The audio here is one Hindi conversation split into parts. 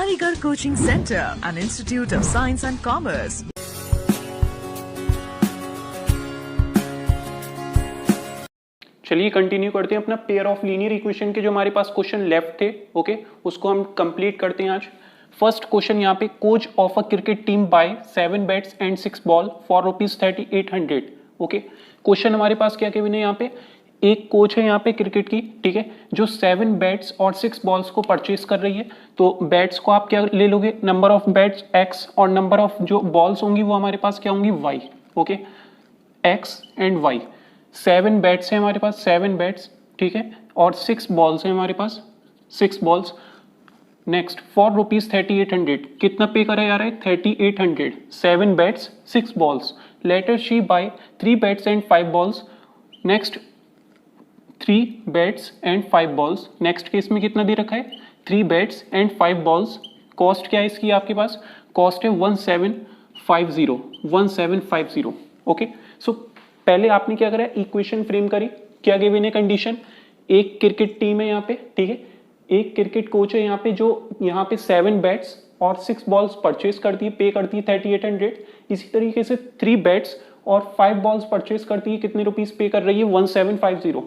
Aligarh Coaching Center, an institute of science and commerce. चलिए कंटिन्यू करते हैं अपना पेयर ऑफ लीनियर इक्वेशन के जो हमारे पास क्वेश्चन लेफ्ट थे, ओके, उसको हम कंप्लीट करते हैं आज। फर्स्ट क्वेश्चन यहाँ पे, coach of a cricket team buy 7 bats and 6 ball for ₹3800। Okay, question हमारे पास क्या गिवन है यहाँ पे, एक कोच है यहाँ पे क्रिकेट की, ठीक है, जो 7 बैट्स और 6 बॉल्स को परचेज कर रही है। तो बैट्स को आप क्या ले लोगे, नंबर ऑफ बैट्स x और नंबर ऑफ जो बॉल्स होंगी वो हमारे पास क्या होंगी y। Okay, x and y। 7 bats है हमारे पास, 7 बैट्स, ठीक है, और 6 बॉल्स है हमारे पास, 6 बॉल्स। नेक्स्ट, फॉर ₹3800 कितना पे करा जा रहा है, 3800। 7 bats 6 balls. Later she buy 3 bats and 5 balls. Next, 3 bats and 5 balls. Next case में कितना दे रखा है, 3 बैट्स एंड 5 बॉल्स। कॉस्ट क्या है इसकी आपके पास, कॉस्ट है 1750। ओके, सो पहले आपने क्या करा, इक्वेशन फ्रेम करी, क्या गिवन है कंडीशन, एक क्रिकेट टीम है यहाँ पे, ठीक है, एक क्रिकेट कोच है यहाँ पे जो यहाँ पे 7 बैट्स और 6 बॉल्स परचेज करती है, पे करती है 3800। इसी तरीके से 3 बैट्स और 5 बॉल्स परचेज करती है, कितने रुपीस पे कर रही है, 1750।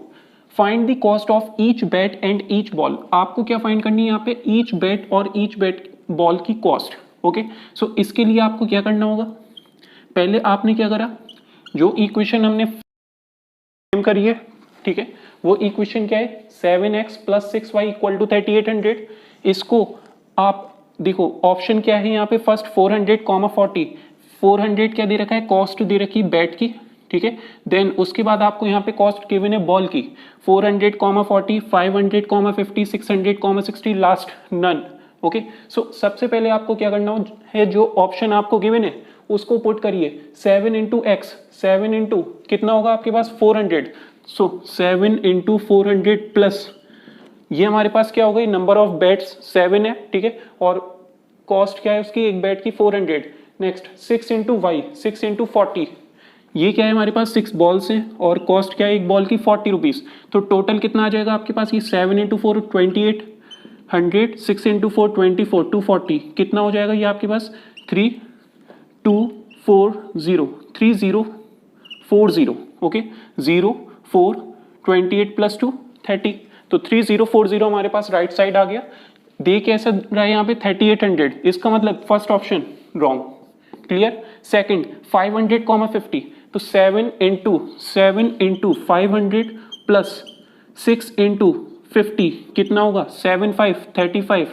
Find the cost of each bat and each ball. आपको क्या फाइंड करनी है यहाँ पे, ईच बैट और ईच बैट बॉल की कॉस्ट। ओके, सो इसके लिए आपको क्या करना होगा, पहले आपने क्या करा, जो इक्वेशन हमने फ्रेम करी है, ठीक है, वो इक्वेशन क्या है, 7x + 6y = 3800। इसको आप देखो, ऑप्शन क्या है यहाँ पे, फर्स्ट 400, 40। 400 क्या दे रखा है, कॉस्ट दे रखी है बैट की, ठीक है। देन उसके बाद आपको यहाँ पे कॉस्ट गिवन है बॉल की, 400, 40, 500, 50, 600, 60, लास्ट नन। ओके, सो सबसे पहले आपको क्या करना है, जो ऑप्शन आपको गिवन है उसको पुट करिए, 7 × x, 7 × कितना होगा आपके पास, 400। सो 7 × 400 प्लस ये हमारे पास क्या होगा, नंबर ऑफ बैट्स 7 है, ठीक है, और कॉस्ट क्या है उसकी, एक बैट की 400। नेक्स्ट 6 × y, 6 × 40, ये क्या है हमारे पास, 6 बॉल्स हैं और कॉस्ट क्या है एक बॉल की 40 रुपीज। तो टोटल कितना आ जाएगा आपके पास, ये 7 × 4 2800, 6 × 4 24, 240, कितना हो जाएगा ये आपके पास, 3240, 3040। ओके, 0 4 28 + 2 30, तो 3040 हमारे पास राइट साइड आ गया। दे कैसा रहा है यहाँ पे, 3800, इसका मतलब first option wrong, clear. Second 500, 50, तो 7 × 500 प्लस 6 × 50 कितना होगा, 7 5 35,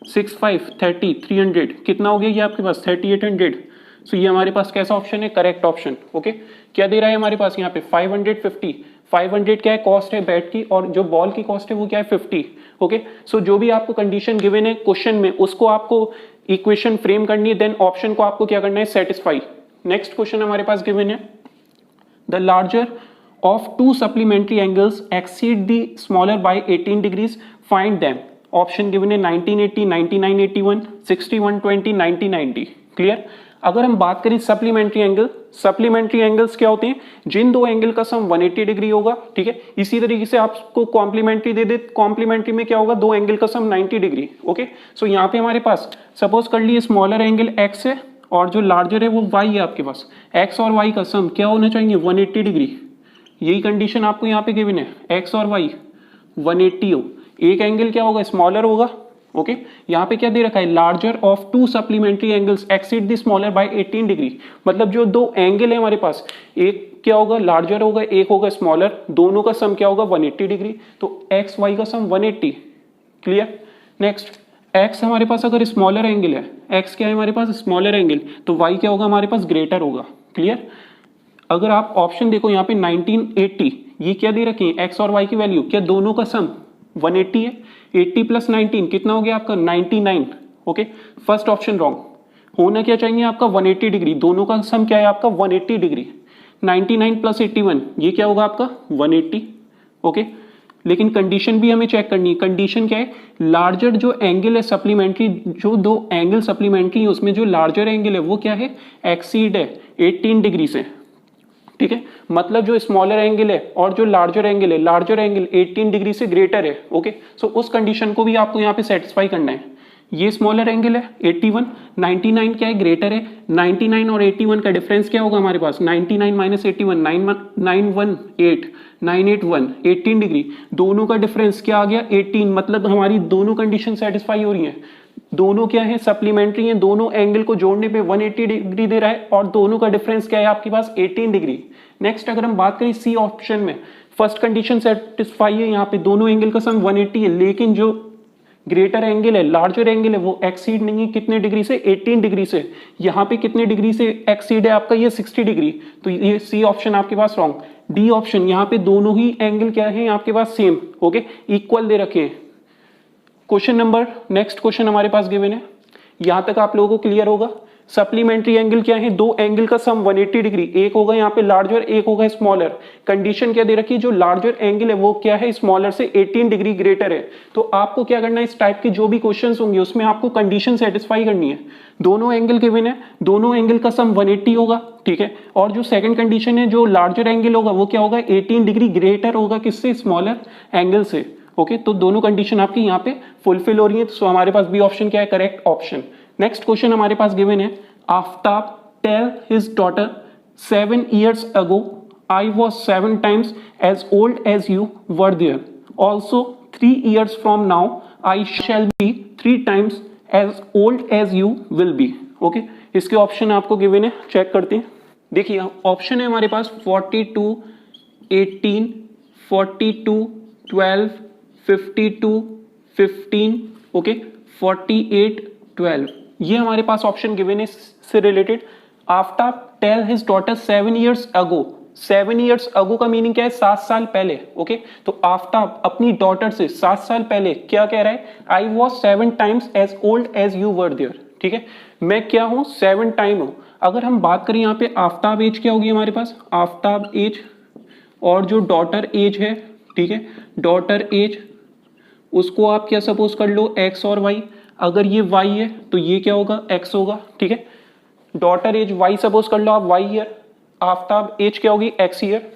6 5 30, 300, कितना हो गया ये आपके पास, 3800। सो ये हमारे पास कैसा ऑप्शन है, करेक्ट ऑप्शन। ओके, क्या दे रहा है हमारे पास यहाँ पे, 550। 500 क्या है, कॉस्ट है बैट की, और जो बॉल की कॉस्ट है वो क्या है, 50। ओके, सो जो भी आपको कंडीशन गिवन है क्वेश्चन में, उसको आपको इक्वेशन फ्रेम करनी है, देन ऑप्शन को आपको क्या करना है, सेटिस्फाई। नेक्स्ट क्वेश्चन हमारे पास गिवन है, the larger of 2 supplementary angles exceed the smaller by 18 degrees, find them. Option given है 1980, 9981, 6120, 9090। क्लियर। अगर हम बात करें सप्लीमेंट्री एंगल, सप्लीमेंट्री एंगल्स क्या होते हैं, जिन दो एंगल का सम 180 डिग्री होगा, ठीक है। इसी तरीके से आपको कॉम्प्लीमेंट्री दे दे, कॉम्प्लीमेंट्री में क्या होगा, दो एंगल का सम 90 डिग्री। ओके, सो यहाँ पे हमारे पास सपोज कर लिए स्मॉलर एंगल x है और जो लार्जर है वो y है आपके पास, x और y का सम क्या होना चाहिए, 180 डिग्री। यही कंडीशन आपको यहाँ पे गिवन है, x और y 180 हो, एक एंगल क्या होगा, स्मॉलर होगा। ओके, यहाँ पे क्या दे रखा है, larger of 2 supplementary angles exceed the smaller by 18 degree. मतलब जो दो एंगल है हमारे पास, एक क्या होगा, लार्जर होगा, एक होगा स्मॉलर, दोनों का सम क्या होगा, 180 डिग्री। तो x y का सम 180। क्लियर। नेक्स्ट, x हमारे पास अगर स्मॉलर एंगल है, x क्या है हमारे पास, स्मॉलर एंगल, तो y क्या होगा हमारे पास, ग्रेटर होगा। क्लियर। अगर आप ऑप्शन देखो यहाँ पे 1980, ये क्या दे रखी है, x और y की वैल्यू, क्या दोनों का सम 180 है, 80 + 19 कितना हो गया आपका, 99। ओके, फर्स्ट ऑप्शन रॉन्ग, होना क्या चाहिए आपका, 180 डिग्री, दोनों का सम क्या है आपका, 180 डिग्री। 99 + 81 ये क्या होगा आपका, 180। ओके, लेकिन कंडीशन भी हमें चेक करनी है, कंडीशन क्या है, लार्जर जो एंगल है सप्लीमेंट्री, जो दो एंगल सप्लीमेंट्री है उसमें जो लार्जर एंगल है वो क्या है, एक्सीड है 18 डिग्री से, ठीक है। मतलब जो स्मॉलर एंगल है और जो लार्जर एंगल है, लार्जर एंगल 18 डिग्री से ग्रेटर है। ओके, सो उस कंडीशन को भी आपको यहाँ पे सेटिस्फाई करना है। ये स्मॉलर एंगल है 81, 99 क्या है ग्रेटर है, 99 और 81 का डिफरेंस क्या होगा हमारे पास, 99 माइनस 81 918 981 18 डिग्री, दोनों का डिफरेंस क्या आ गया 18, मतलब हमारी दोनों कंडीशन सेटिस्फाई हो रही है, दोनों क्या है सप्लीमेंट्री है, दोनों एंगल को जोड़ने पे 180 डिग्री दे रहा है और दोनों का डिफरेंस क्या है आपके पास 18 डिग्री। नेक्स्ट अगर हम बात करें सी ऑप्शन में, फर्स्ट कंडीशन सेटिस्फाई है, यहाँ पे दोनों एंगल का सम 180 है, लेकिन जो ग्रेटर एंगल है लार्जर एंगल है वो एक्सीड नहीं है कितने डिग्री से 18 डिग्री से, यहाँ पे कितने डिग्री से एक्सीड है आपका ये 60 डिग्री, तो ये सी ऑप्शन आपके पास रॉन्ग। डी ऑप्शन, यहाँ पे दोनों ही एंगल क्या है आपके पास सेम, ओके इक्वल दे रखे हैं। क्वेश्चन नंबर, नेक्स्ट क्वेश्चन हमारे पास गिवन है, यहां तक आप लोगों को क्लियर होगा। सप्लीमेंट्री एंगल क्या है, दो एंगल का सम 180 डिग्री, एक होगा यहाँ पे लार्जर एक होगा स्मॉलर, कंडीशन क्या दे रखी है, जो लार्जर एंगल है वो क्या है स्मॉलर से 18 डिग्री ग्रेटर है। तो आपको क्या करना है, इस टाइप के जो भी क्वेश्चंस होंगे उसमें आपको कंडीशन सेटिस्फाई करनी है, दोनों एंगल गिवन है, दोनों एंगल का सम 180 होगा, ठीक है, और जो सेकंड कंडीशन है जो लार्जर एंगल होगा वो क्या होगा 18 डिग्री ग्रेटर होगा किससे, स्मॉलर एंगल से, ओके तो दोनों कंडीशन आपकी यहाँ पे फुलफिल हो रही है, तो हमारे पास बी ऑप्शन क्या है करेक्ट ऑप्शन। नेक्स्ट क्वेश्चन हमारे पास गिवन है, Aftab tell his daughter 7 years ago I was 7 times as old as you were there, also 3 years from now I shall be 3 times as old as you will be, okay इसके ऑप्शन आपको गिवन है, चेक करते हैं। देखिए ऑप्शन है हमारे पास 42 18 42 12 52 15, ओके 48 12, ये हमारे पास ऑप्शन गिवन है से related. Aftab tell his daughter 7 years ago, 7 years ago का मीनिंग क्या है 7 साल पहले, ओके तो आफ्ताब अपनी डॉटर से 7 साल पहले क्या कह रहा है, I was 7 times as old as you were there, ठीक है मैं क्या हूं 7 टाइम हूं। अगर हम बात करें यहाँ पे आफ्ताब एज क्या होगी हमारे पास, आफ्ताब एज और जो डॉटर एज है, ठीक है डॉटर एज उसको आप क्या सपोज कर लो x और y, अगर ये y है तो ये क्या होगा x होगा, ठीक है डॉटर एज y सपोज कर लो आप y ईयर, आफ्ताब एज क्या होगी x ईयर।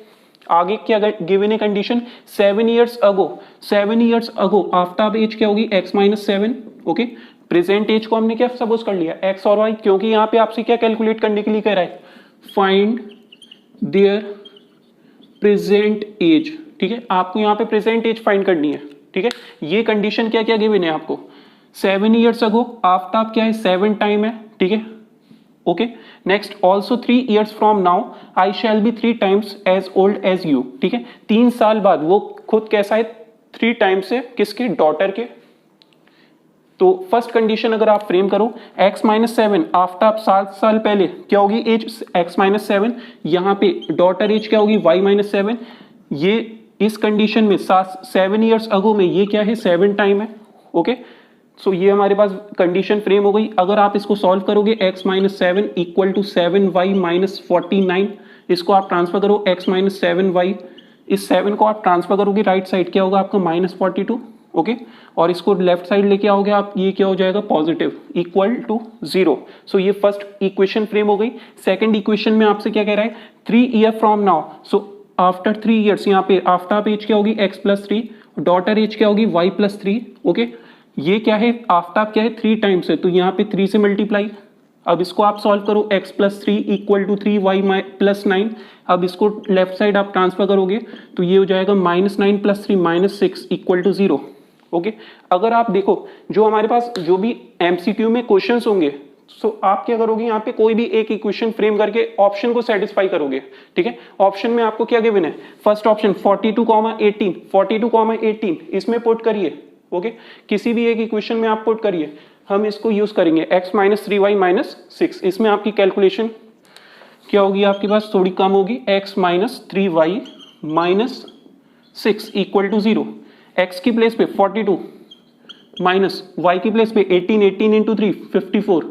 आगे क्या गिवन है condition 7 years ago, 7 years ago Aftab age क्या होगी x minus 7, okay present age को हमने क्या सपोज कर लिया x और y, क्योंकि यहाँ पे आपसे क्या कैलकुलेट करने के लिए कह रहा है, फाइंड देयर प्रेजेंट एज, ठीक है आपको यहाँ पे प्रेजेंट एज फाइंड करनी है, ठीक है ये कंडीशन क्या क्या गिवन है आपको, 7 years ago आफ्ताब क्या है 7 टाइम है, ठीक है okay next also 3 years from now I shall be 3 times as old as you, ठीक है 3 साल बाद वो खुद कैसा है 3 times है किसके, डॉटर के। तो फर्स्ट कंडीशन अगर आप फ्रेम करो x माइनस 7 आफ्ताब 7 साल पहले क्या होगी एज x माइनस 7, यहाँ पे डॉटर एज क्या होगी y माइनस 7, ये इस कंडीशन में 7 years ago में ये क्या है 7 टाइम है, ओके सो ये हमारे पास कंडीशन फ्रेम हो गई। अगर आप इसको सॉल्व करोगे x minus 7 equal to 7y minus 49, इसको आप ट्रांसफर करो x माइनस 7y, इस 7 को आप ट्रांसफर करोगे राइट साइड क्या होगा आपका माइनस 42, ओके और इसको लेफ्ट साइड लेके आओगे आप, ये क्या हो जाएगा पॉजिटिव इक्वल टू 0। सो ये फर्स्ट इक्वेशन फ्रेम हो गई। सेकंड इक्वेशन में आपसे क्या कह रहा है 3 year from now, so after 3 years यहाँ पे आफ्ताब एज क्या होगी x प्लस 3, डॉटर एज क्या होगी y प्लस 3, ओके ये क्या है आफ्ताब क्या है 3 टाइम्स है तो यहाँ पे 3 से मल्टीप्लाई, अब इसको आप सॉल्व करो x plus 3 equal to 3y plus 9, अब इसको लेफ्ट साइड आप ट्रांसफर करोगे तो ये हो जाएगा minus 9 plus 3 minus 6 equal to 0, okay अगर आप देखो जो हमारे पास जो भी MCQ में क्वेश्चंस होंगे, सो आप क्या करोगे यहाँ पे कोई भी एक इक्वेशन फ्रेम करके ऑप्शन को सेटिस्फाई करोगे, ठीक है ऑप्शन में आपको क्या गिवन है, फर्स्ट ऑप्शन 42,18 42,18 इसमें पुट करिए, ओके किसी भी एक इक्वेशन में आप पुट करिए, हम इसको यूज करेंगे x माइनस 3y माइनस 6, इसमें आपकी कैलकुलेशन क्या होगी आपके पास थोड़ी कम होगी, x minus 3y minus 6 equal to 0, x की प्लेस पे 42 माइनस y की प्लेस पे 18 18 into 3 54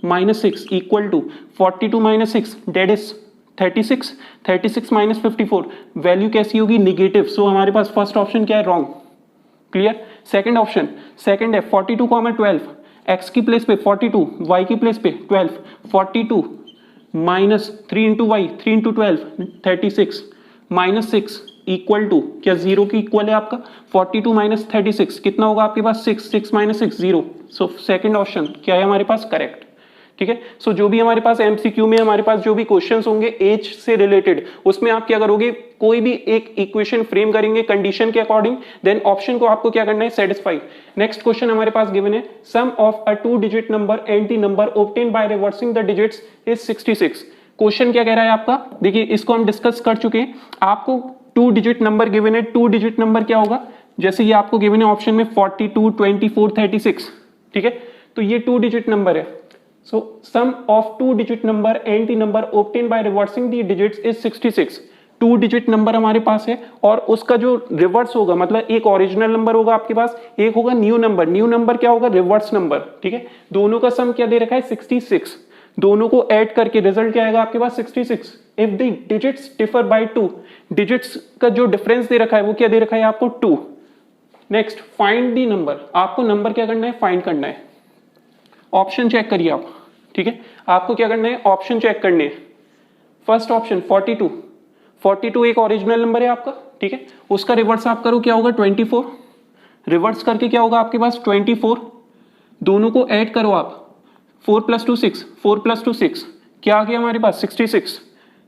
minus 6 equal to 42 minus 6 that is 36 36 minus 54 value कैसी होगी निगेटिव, सो हमारे पास फर्स्ट ऑप्शन क्या है wrong, clear. Second option second है 42,12 x की प्लेस पे 42 y की प्लेस पे 12 42 minus 3 into y 3 into 12 36 minus 6 equal to, क्या 0 की इक्वल है आपका 42 माइनस 36 कितना होगा आपके पास 6, 6 माइनस 6 0। सो सेकंड ऑप्शन क्या है हमारे पास करेक्ट। ठीक है, सो जो भी हमारे पास एमसीक्यू में हमारे पास जो भी क्वेश्चंस होंगे एज से रिलेटेड, उसमें आप क्या करोगे, कोई भी एक इक्वेशन फ्रेम करेंगे कंडीशन के अकॉर्डिंग, देन ऑप्शन को आपको क्या करना है, सेटिस्फाई। नेक्स्ट क्वेश्चन हमारे पास गिवन है, sum of a 2 digit number and the number obtain by reversing the digits is 66। Question क्या कह रहा है आपका, देखिए इसको हम डिस्कस कर चुके हैं। आपको 2 डिजिट नंबर गिवन है, 2 डिजिट नंबर क्या होगा, जैसे ये आपको गिवन है ऑप्शन में 42, 24, 36। ठीक है, तो ये 2 डिजिट नंबर है। So sum of 2 digit number and the number obtained by reversing the digits is 66। 2 digit number हमारे पास है और उसका जो रिवर्स होगा, मतलब एक ओरिजिनल नंबर होगा आपके पास, एक होगा न्यू नंबर। न्यू नंबर क्या होगा, रिवर्स नंबर। ठीक है, दोनों का सम क्या दे रखा है 66, दोनों को ऐड करके रिजल्ट क्या आएगा आपके पास 66। If the digits differ by 2, digits का जो डिफरेंस दे रखा है वो क्या दे रखा है आपको 2। नेक्स्ट फाइंड दी नंबर, आपको नंबर क्या करना है, फाइंड करना है। ऑप्शन चेक करिए आप। ठीक है, आपको क्या करना है, ऑप्शन चेक करने हैं। फर्स्ट ऑप्शन 42, 42 एक ओरिजिनल नंबर है आपका। ठीक है, उसका रिवर्स आप करो क्या होगा 24, रिवर्स करके क्या होगा आपके पास 24, दोनों को ऐड करो आप, 4 + 2 6, 4 + 2 6, क्या आ गया हमारे पास 66।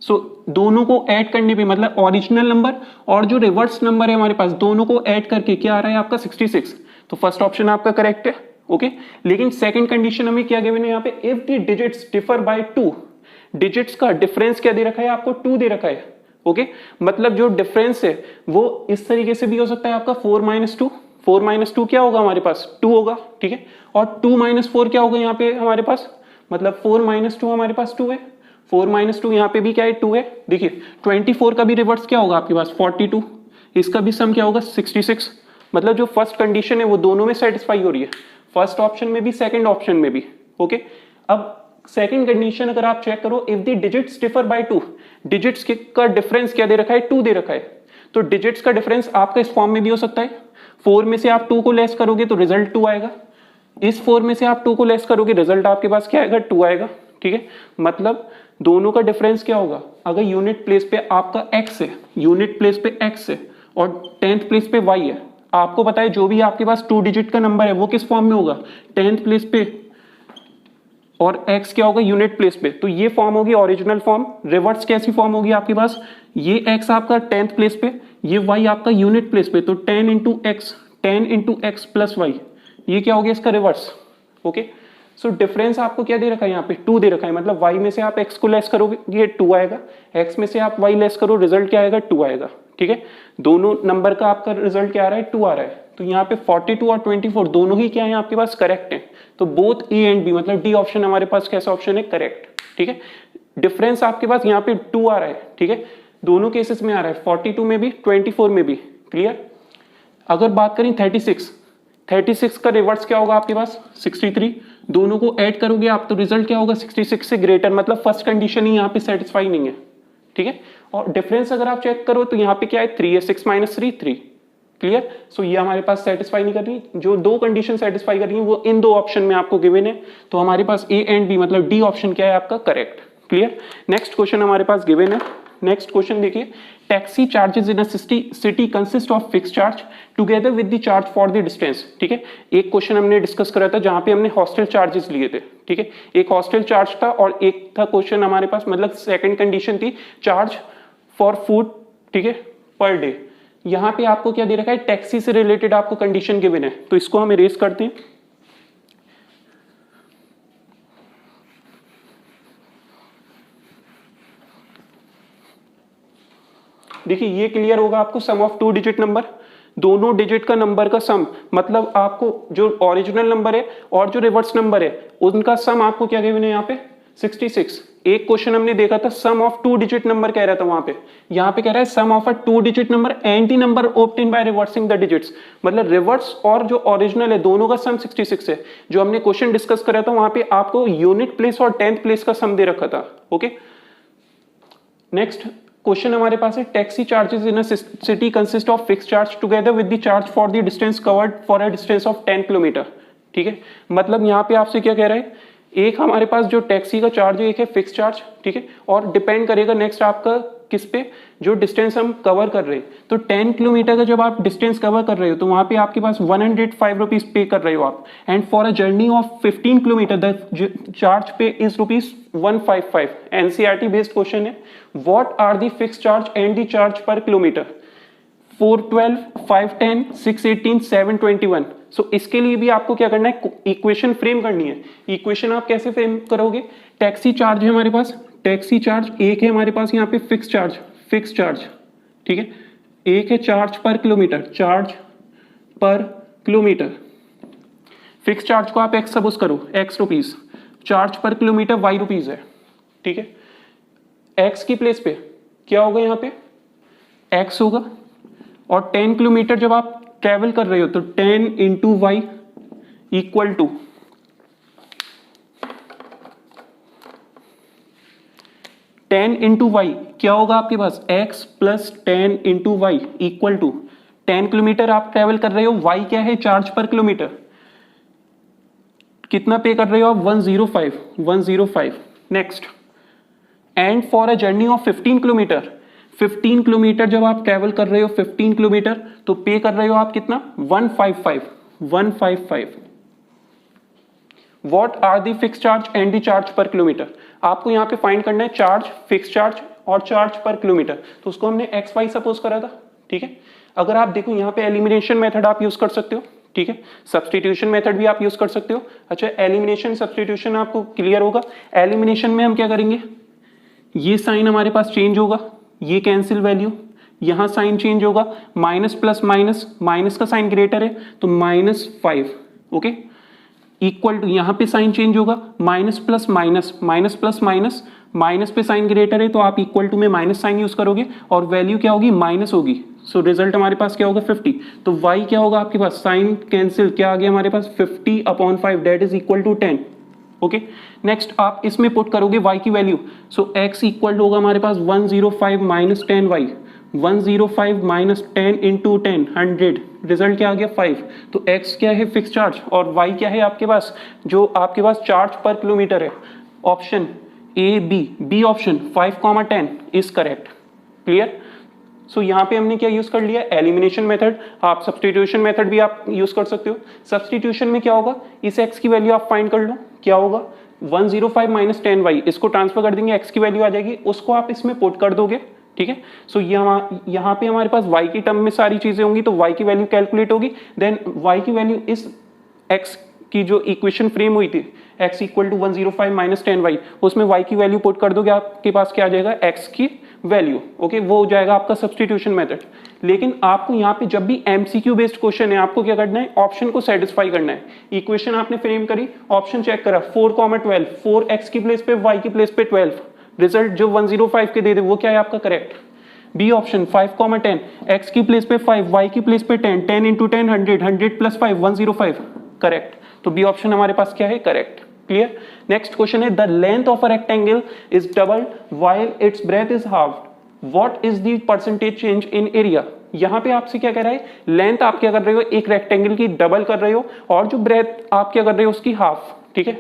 सो दोनों को ऐड करने पे मतलब ओरिजिनल नंबर और जो रिवर्स नंबर है हमारे पास, दोनों को ऐड करके क्या आ रहा है आपका 66। तो फर्स्ट ऑप्शन आपका करेक्ट है। ओके, लेकिन सेकंड कंडीशन हमें क्या गिवन है यहाँ पे, if the digits differ by 2, digits का डिफरेंस क्या दे रखा है आपको 2 दे रखा है। ओके, मतलब जो डिफरेंस है वो इस तरीके से भी हो सकता है आपका 4 - 2, 4 - 2 क्या होगा हमारे पास 2 होगा। ठीक है, और 2 - 4 क्या होगा यहाँ पे हमारे पास, मतलब 4 - 2 हमारे पास 2 है, 4 - 2 यहाँ पे भी क्या है 2 है। देखिए 24 का भी रिवर्स क्या होगा आपके पास 42, इसका भी सम क्या होगा 66। मतलब जो फर्स्ट कंडीशन है वो दोनों में सेटिस्फाई हो रही है, फर्स्ट ऑप्शन में भी सेकंड ऑप्शन में भी। ओके, अब सेकंड कंडीशन अगर आप चेक करो, if the digits differ by 2, digits का डिफरेंस क्या दे रखा है 2 दे रखा है। तो डिजिट्स का डिफरेंस आपका इस फॉर्म में भी हो सकता है, 4 में से आप 2 को लेस करोगे तो रिजल्ट 2 आएगा, इस 4 में से आप 2 को लेस करोगे रिजल्ट आपके पास क्या आएगा 2 आएगा। ठीक है, मतलब दोनों का डिफरेंस क्या होगा, अगर यूनिट प्लेस पे आपका x है, यूनिट प्लेस पे x है और 10th प्लेस पे y है, आपको पता है जो भी आपके पास 2 डिजिट का नंबर है वो किस फॉर्म में होगा 10th प्लेस पे, और x क्या होगा यूनिट प्लेस पे। तो ये फॉर्म होगी ओरिजिनल फॉर्म। रिवर्स कैसी फॉर्म होगी आपके पास, ये x आपका 10th प्लेस पे, ये y आपका यूनिट प्लेस पे, तो 10 × x, 10 × x + y, ये क्या हो गया इसका रिवर्स। ओके, सो डिफरेंस आपको क्या दे रखा है यहाँ पे 2 दे रखा है, मतलब y में से आप x को लेस करोगे ये 2 आएगा, x में से आप y लेस करो रिजल्ट क्या आएगा 2 आएगा। ठीक है, दोनों नंबर का आपका रिजल्ट क्या आ रहा है 2 आ रहा है। तो यहाँ पे 42 और 24 दोनों ही क्या है आपके पास करेक्ट है। तो बोथ ए एंड बी, मतलब डी ऑप्शन हमारे पास कैसा ऑप्शन है करेक्ट। ठीक है, डिफरेंस आपके पास यहाँ पे 2 आ रहा है। ठीक है, दोनों केसेस में आ रहा है, 42 में भी 24 में भी। क्लियर। अगर बात करें 36 का रिवर्स क्या होगा आपके पास 63, दोनों को ऐड करोगे आप तो रिजल्ट क्या होगा 66 से ग्रेटर, मतलब फर्स्ट कंडीशन ही यहाँ पे सेटिस्फाई नहीं है। ठीक है, और डिफरेंस अगर आप चेक करो तो यहाँ पे क्या है 3 है, 6 - 3 3। क्लियर। सो ये हमारे पास सेटिस्फाई नहीं कर रही, जो दो कंडीशन सेटिस्फाई कर रही है वो इन दो ऑप्शन में आपको गिवन है। तो हमारे पास ए एंड बी मतलब डी ऑप्शन क्या है आपका करेक्ट। क्लियर। नेक्स्ट क्वेश्चन हमारे पास गिवन है। नेक्स्ट क्वेश्चन देखिए, taxi charges in a city consist of fix charge together with the charge for the distance. ठीक है, एक क्वेश्चन हमने डिस्कस करा था जहां पे हमने हॉस्टल चार्जेस लिए थे। ठीक है, एक हॉस्टल चार्ज था और एक था क्वेश्चन हमारे पास, मतलब सेकंड कंडीशन थी चार्ज फॉर फूड। ठीक है, पर डे। यहां पे आपको क्या दे रखा है, टैक्सी से रिलेटेड आपको कंडीशन गिवन है, तो इसको हम इरेज करते हैं। देखिए ये क्लियर होगा आपको, सम ऑफ टू डिजिट नंबर, दोनों डिजिट का नंबर का सम, मतलब आपको जो ओरिजिनल नंबर है और जो रिवर्स नंबर है उनका सम आपको क्या गिवन है यहाँ पे 66। एक क्वेश्चन हमने देखा था सम ऑफ टू डिजिट नंबर कह रहा था वहां पे, यहाँ पे कह रहा है sum of a two digit number and the number obtain by reversing the digits, मतलब रिवर्स और जो ओरिजिनल है दोनों का सम 66 है। जो हमने क्वेश्चन डिस्कस करा था वहां पे आपको यूनिट प्लेस और 10th प्लेस का सम दे रखा था। ओके, नेक्स्ट क्वेश्चन हमारे पास है, taxi charges in a city consist of fix charge together with the charge for the distance covered for a distance of 10 kilometre. ठीक है, मतलब यहाँ पे आपसे क्या कह रहा है, एक हमारे पास जो टैक्सी का चार्ज है एक है फिक्स चार्ज। ठीक है, और डिपेंड करेगा नेक्स्ट आपका किस पे, जो डिस्टेंस हम कवर कर रहे हैं। तो 10 किलोमीटर का जब आप डिस्टेंस कवर कर रहे हो तो वहां पे आपके पास 105 रुपीज पे कर रहे हो आप, and for a journey of 15 kilometre the charge paid is rupees 155। NCERT based question है। What are the fix charge and the charge per kilometre? 412, 510, 618, 721। So इसके लिए भी आपको क्या करना है, इक्वेशन फ्रेम करनी है। इक्वेशन आप कैसे फ्रेम करोगे? टैक्सी चार्ज है हमारे पास, टैक्सी चार्ज एक है हमारे पास यहाँ पे फिक्स चार्ज, ठीक है। एक है charge per kilometre, charge per kilometre. Fix charge को आप एक्स सपोज करो, x rupees, charge per kilometre Y rupees है, ठीक है। एक्स की प्लेस पे क्या होगा, यहाँ पे एक्स होगा, और 10 किलोमीटर जब आप ट्रेवल कर रहे हो तो 10 into y equal to 10 into y क्या होगा आपके पास, x plus 10 into y equal to 10 kilometre आप ट्रेवल कर रहे हो, y क्या है, चार्ज पर किलोमीटर, कितना पे कर रहे हो आप, 105। Next, and for a journey of 15 kilometre, 15 kilometre जब आप ट्रेवल कर रहे हो 15 किलोमीटर तो पे कर रहे हो आप कितना, 155। What are the fixed charge and the charge per kilometre? आपको यहाँ पे फाइंड करना है चार्ज, फिक्स चार्ज और चार्ज पर किलोमीटर। तो उसको हमने एक्स वाई सपोज करा था, ठीक है। अगर आप देखो यहाँ पे एलिमिनेशन मेथड आप यूज कर सकते हो, ठीक है। सब्स्टिट्यूशन मेथड भी आप यूज कर सकते हो। अच्छा, एलिमिनेशन सब्स्टिट्यूशन आपको क्लियर होगा। एलिमिनेशन में हम क्या करेंगे, ये साइन हमारे पास चेंज होगा, ये कैंसिल वैल्यू, यहां साइन चेंज होगा, माइनस प्लस माइनस, माइनस का साइन ग्रेटर है तो -5, ओके, इक्वल टू, यहां पे साइन चेंज होगा, minus plus minus, minus plus minus, minus पे साइन ग्रेटर है तो आप इक्वल टू में माइनस साइन यूज करोगे और वैल्यू क्या होगी, माइनस होगी। सो रिजल्ट हमारे पास क्या होगा, 50। तो y क्या होगा आपके पास, साइन कैंसिल, क्या आ गया हमारे पास, 50/5 that is equal to 10, okay. Next आप इसमें पुट करोगे y की वैल्यू, सो x इक्वल होगा हमारे पास 105 minus 10y, 105 minus 10 into 10 100, result क्या आ गया, 5। तो x क्या है, फिक्स चार्ज, और y क्या है आपके पास, जो आपके पास चार्ज पर किलोमीटर है। Option A B option 5,10 is correct. Clear? So यहाँ पे हमने क्या यूज कर लिया, एलिमिनेशन मेथड। आप सब्स्टिट्यूशन मेथड भी आप यूज कर सकते हो। सब्स्टिट्यूशन में क्या होगा, इस x की वैल्यू आप फाइंड कर लो, क्या होगा 105 माइनस 10y, इसको ट्रांसफर कर देंगे, x की वैल्यू आ जाएगी, उसको आप इसमें पुट कर दोगे, ठीक है। सो यहाँ पे हमारे पास y की टर्म में सारी चीजें होंगी तो y की वैल्यू कैलकुलेट होगी, देन y की वैल्यू इस x की जो इक्वेशन फ्रेम हुई थी, x equal to 105 minus 10y, उसमें y की वैल्यू पुट कर दोगे, आपके पास क्या आ जाएगा, x की वैल्यू, ओके, वो हो जाएगा आपका सब्स्टिट्यूशन मेथड। लेकिन आपको यहाँ पे जब भी एमसीक्यू बेस्ड क्वेश्चन है, आपको क्या करना है, ऑप्शन को सेटिस्फाई करना है। इक्वेशन आपने फ्रेम करी, ऑप्शन चेक करा, 4,12, 4x की प्लेस पे y की प्लेस पे 12, रिजल्ट जो 105 के दे दे वो क्या है आपका, करेक्ट। बी ऑप्शन 5,10, x की प्लेस पे 5, y की प्लेस पे 10, 10 इंटू 10 100, 100 प्लस 5 105, करेक्ट। तो बी ऑप्शन हमारे पास क्या है, करेक्ट। क्लियर? नेक्स्ट क्वेश्चन है, the length of a rectangle is doubled while it's breath is halved, what is the percentage change in area. यहां पे आपसे क्या कह रहा है, लेंथ आप क्या कर रहे हो, एक रेक्टेंगल की डबल कर रहे हो, और जो ब्रेथ आप क्या कर रहे हो उसकी हाफ, ठीक है।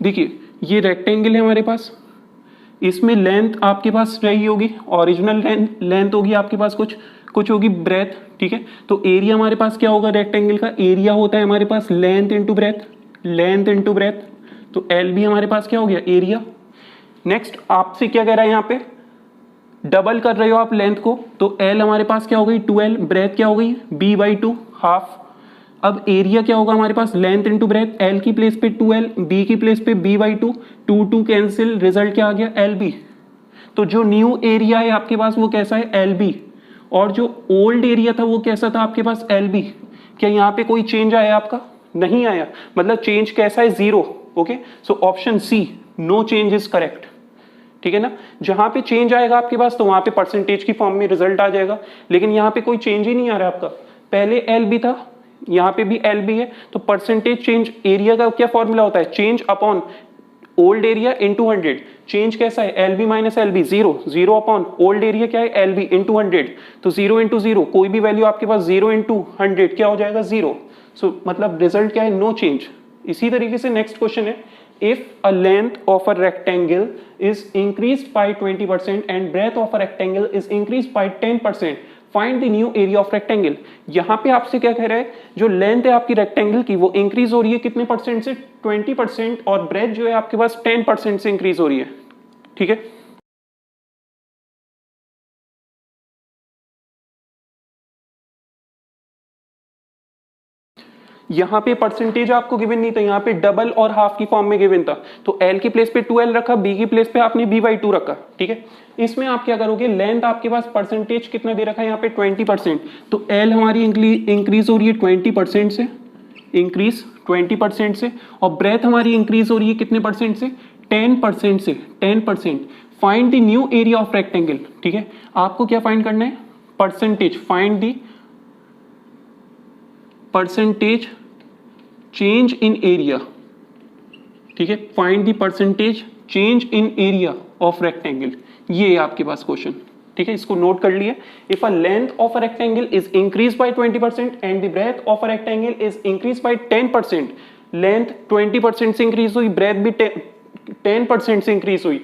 देखिए ये रेक्टेंगल है हमारे पास, इसमें लेंथ आपके पास रही होगी, ओरिजिनल लेंथ होगी आपके पास कुछ होगी ब्रेथ, ठीक है। तो एरिया हमारे पास क्या होगा, रेक्टेंगल का एरिया होता है हमारे पास length into breadth, length into breadth, तो एल भी हमारे पास क्या हो गया, एरिया। नेक्स्ट आपसे क्या कह रहा है, यहाँ पे डबल कर रहे हो आप लेंथ को, तो एल हमारे पास क्या हो गई 2l, ब्रेथ क्या हो गई b/2 हाफ। अब एरिया क्या होगा हमारे पास, लेंथ इंटू ब्रेथ, एल की प्लेस पे 2l, बी की प्लेस पे b/2, 2 कैंसिल, रिजल्ट क्या आ गया, lb। तो जो न्यू एरिया है आपके पास वो कैसा है, lb, और जो ओल्ड एरिया था वो कैसा था आपके पास, lb। क्या यहाँ पे कोई चेंज आया आपका, नहीं आया, मतलब चेंज कैसा है, 0, okay. So option C, no change is correct, ठीक है ना। जहां पे चेंज आएगा आपके पास तो वहां पे परसेंटेज की फॉर्म में रिजल्ट आ जाएगा, लेकिन यहाँ पे कोई चेंज ही नहीं आ रहा आपका, पहले lb था, यहाँ पे भी lb है, तो परसेंटेज चेंज एरिया का क्या फॉर्मूला होता है, change upon old area into 100। Change कैसा है, lb minus lb, 0 upon old area क्या है, lb इंटू 100, तो 0 इंटू 0, कोई भी वैल्यू आपके पास 0 इंटू 100 क्या हो जाएगा, 0। सो मतलब रिजल्ट क्या है, नो चेंज। इसी तरीके से नेक्स्ट क्वेश्चन है, if a length of a rectangle is increased by 20% and breadth of a rectangle is increased by 10%, find the new area of rectangle। यहां पे आपसे क्या कह रहा है, जो लेंथ है आपकी रेक्टेंगल की वो इंक्रीज हो रही है कितने परसेंट से, 20%, और ब्रेथ जो है आपके पास 10% से इंक्रीज हो रही है। ठीक है, यहाँ पे परसेंटेज आपको गिवन नहीं था, यहाँ पे डबल और हाफ की फॉर्म में गिवन था, तो L की प्लेस पे 2L रखा, B की प्लेस पे आपने B/2 रखा। ठीक है, इसमें आप क्या करोगे, लेंथ आपके पास परसेंटेज कितना दे रखा है यहाँ पे 20%, तो L हमारी इंक्रीज हो रही है 20% से, इंक्रीज 20% से, और ब्रेथ हमारी इंक्रीज हो रही है कितने परसेंट से, 10% से, 10%। Find the new area of rectangle. ठीक है, आपको क्या फाइंड करना है, percentage, find the percentage change in area. ठीक है, find the percentage change in area of rectangle, ये आपके पास क्वेश्चन। ठीक है, इसको नोट कर लिए। If a length of a rectangle is increase by 20% and the breadth of a rectangle is increase by 10%, length 20% से इंक्रीज हुई, ब्रेथ भी 10% से इंक्रीज हुई,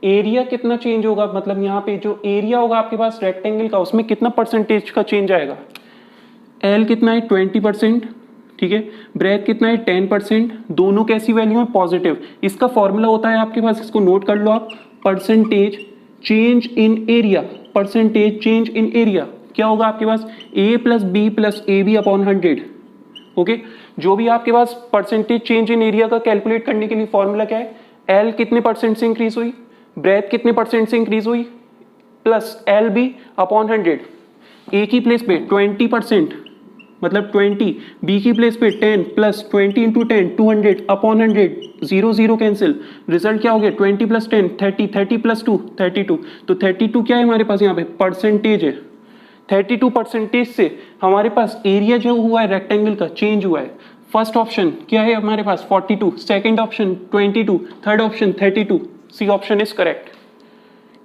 एरिया कितना चेंज होगा, मतलब यहाँ पे जो एरिया होगा आपके पास रेक्टेंगल का उसमें कितना परसेंटेज का चेंज आएगा, L कितना है 20%, ठीक है, ब्रेथ कितना है 10%, दोनों कैसी वैल्यू है, पॉजिटिव। इसका फॉर्मूला होता है आपके पास, इसको नोट कर लो आप, percentage change in area, percentage change in area क्या होगा आपके पास, A plus B plus AB upon 100। Okay, जो भी आपके पास परसेंटेज चेंज इन एरिया का कैलकुलेट करने के लिए फॉर्मूला क्या है, L कितने परसेंट से इंक्रीज हुई, ब्रेथ कितने परसेंट से इंक्रीज हुई, प्लस LB अपॉन 100। A की प्लेस पे 20%, मतलब 20, B की प्लेस पे 10 plus 20 into 10 200 upon 100, 0 0 cancel, result क्या हो गया, 20 प्लस 10 30, 30 प्लस 2 32, तो 32 क्या है हमारे पास यहाँ पे, परसेंटेज है। 32% से हमारे पास एरिया जो हुआ है रेक्टेंगल का चेंज हुआ है। फर्स्ट ऑप्शन क्या है हमारे पास 42, second option 22, third option 32, C option is correct.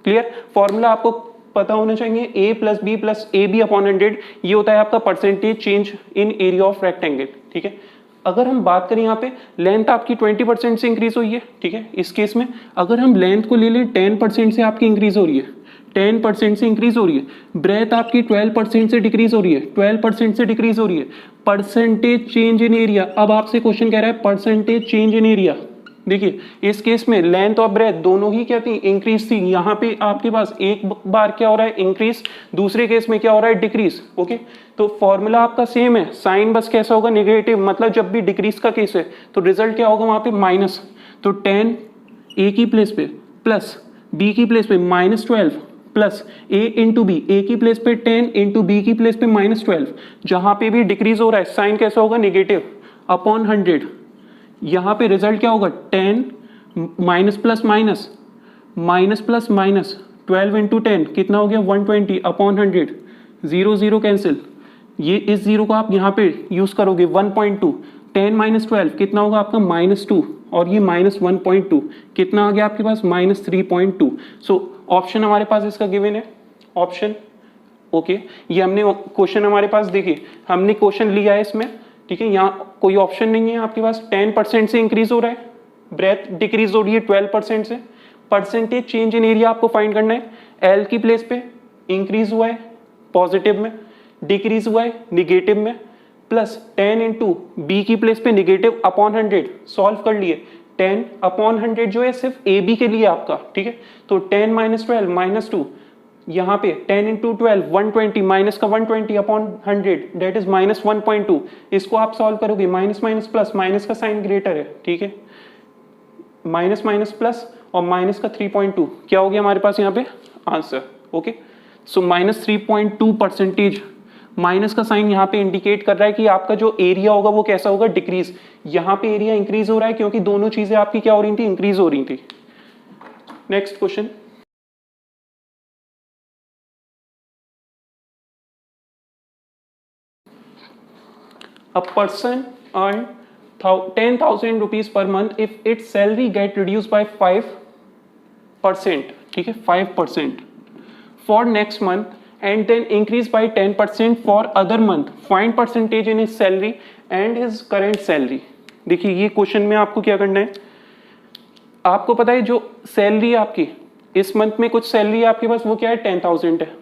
Clear, formula आपको पता होना चाहिए, A plus B plus AB upon 100, ये होता है आपका percentage change in area of rectangle. ठीक है, अगर हम बात करें यहाँ पे लेंथ आपकी 20% से इंक्रीज हुई है। ठीक है, इस केस में अगर हम लेंथ को ले लें 10% से आपकी इंक्रीज हो रही है, 10% से इंक्रीज हो रही है, ब्रेथ आपकी 12% से डिक्रीज हो रही है, 12% से डिक्रीज हो रही है, परसेंटेज चेंज इन एरिया। अब आपसे क्वेश्चन कह रहा है परसेंटेज चेंज इन एरिया। देखिए इस केस में लेंथ और ब्रेथ दोनों ही क्या थी, इंक्रीज थी। यहाँ पे आपके पास एक बार क्या हो रहा है, इंक्रीज, दूसरे केस में क्या हो रहा है, डिक्रीज। ओके, तो फॉर्मूला आपका सेम है, साइन बस कैसा होगा, नेगेटिव, मतलब जब भी डिक्रीज का केस है तो रिजल्ट क्या होगा वहां पे, माइनस। तो 10 A की प्लेस पे प्लस B की प्लेस पे -12 plus A into B, A की प्लेस पे 10 इंटू B की प्लेस पे -12, जहां पे भी डिक्रीज हो रहा है साइन कैसा होगा, नेगेटिव, अपॉन 100। यहाँ पे रिजल्ट क्या होगा, 10 minus plus minus, minus plus minus, 12 into 10 कितना हो गया, 120 अपॉन 100, 0 0 कैंसिल, ये इस जीरो को आप यहाँ पे यूज करोगे 1.2, 10 माइनस 12 कितना होगा आपका, -2, और ये -1.2 कितना आ गया आपके पास, -3.2। सो ऑप्शन हमारे पास इसका गिवन है, ऑप्शन। ओके, ये हमने क्वेश्चन हमारे पास, देखिए हमने क्वेश्चन लिया है इसमें। ठीक है, यहाँ कोई ऑप्शन नहीं है आपके पास, 10% से इंक्रीज हो रहा है, ब्रेथ डिक्रीज हो रही है 12% से, परसेंटेज चेंज इन एरिया आपको फाइंड करना है। L की प्लेस पे इंक्रीज हुआ है पॉजिटिव में, डिक्रीज हुआ है निगेटिव में, प्लस 10 इंटू B की प्लेस पे निगेटिव अपॉन 100, सॉल्व कर लिए। 10 अपॉन 100 जो है सिर्फ AB के लिए आपका। ठीक है, तो 10 माइनस 12 -2, यहाँ पे 10 इंटू 12 120, माइनस का 120 अपॉन 100 डेट इज -1.2। इसको आप सॉल्व करोगे, माइनस माइनस प्लस, माइनस का साइन ग्रेटर है। ठीक है, माइनस माइनस प्लस और माइनस का 3.2 क्या हो गया हमारे पास यहाँ पे आंसर। ओके, सो -3.2%, माइनस का साइन यहाँ पे इंडिकेट कर रहा है कि आपका जो एरिया होगा वो कैसा होगा, डिक्रीज। यहाँ पे एरिया इंक्रीज हो रहा है क्योंकि दोनों चीजें आपकी क्या हो रही थी, इंक्रीज हो रही थी। Next question, a person earn 10,000 rupees per month if its salary get reduced by 5%, ठीक है 5% for next month and then increase by 10% for other month, find percentage in his salary and his current salary। देखिए ये क्वेश्चन में आपको क्या करना है, आपको पता है जो सैलरी है आपकी इस मंथ में, कुछ सैलरी है आपके पास, वो क्या है 10,000 है।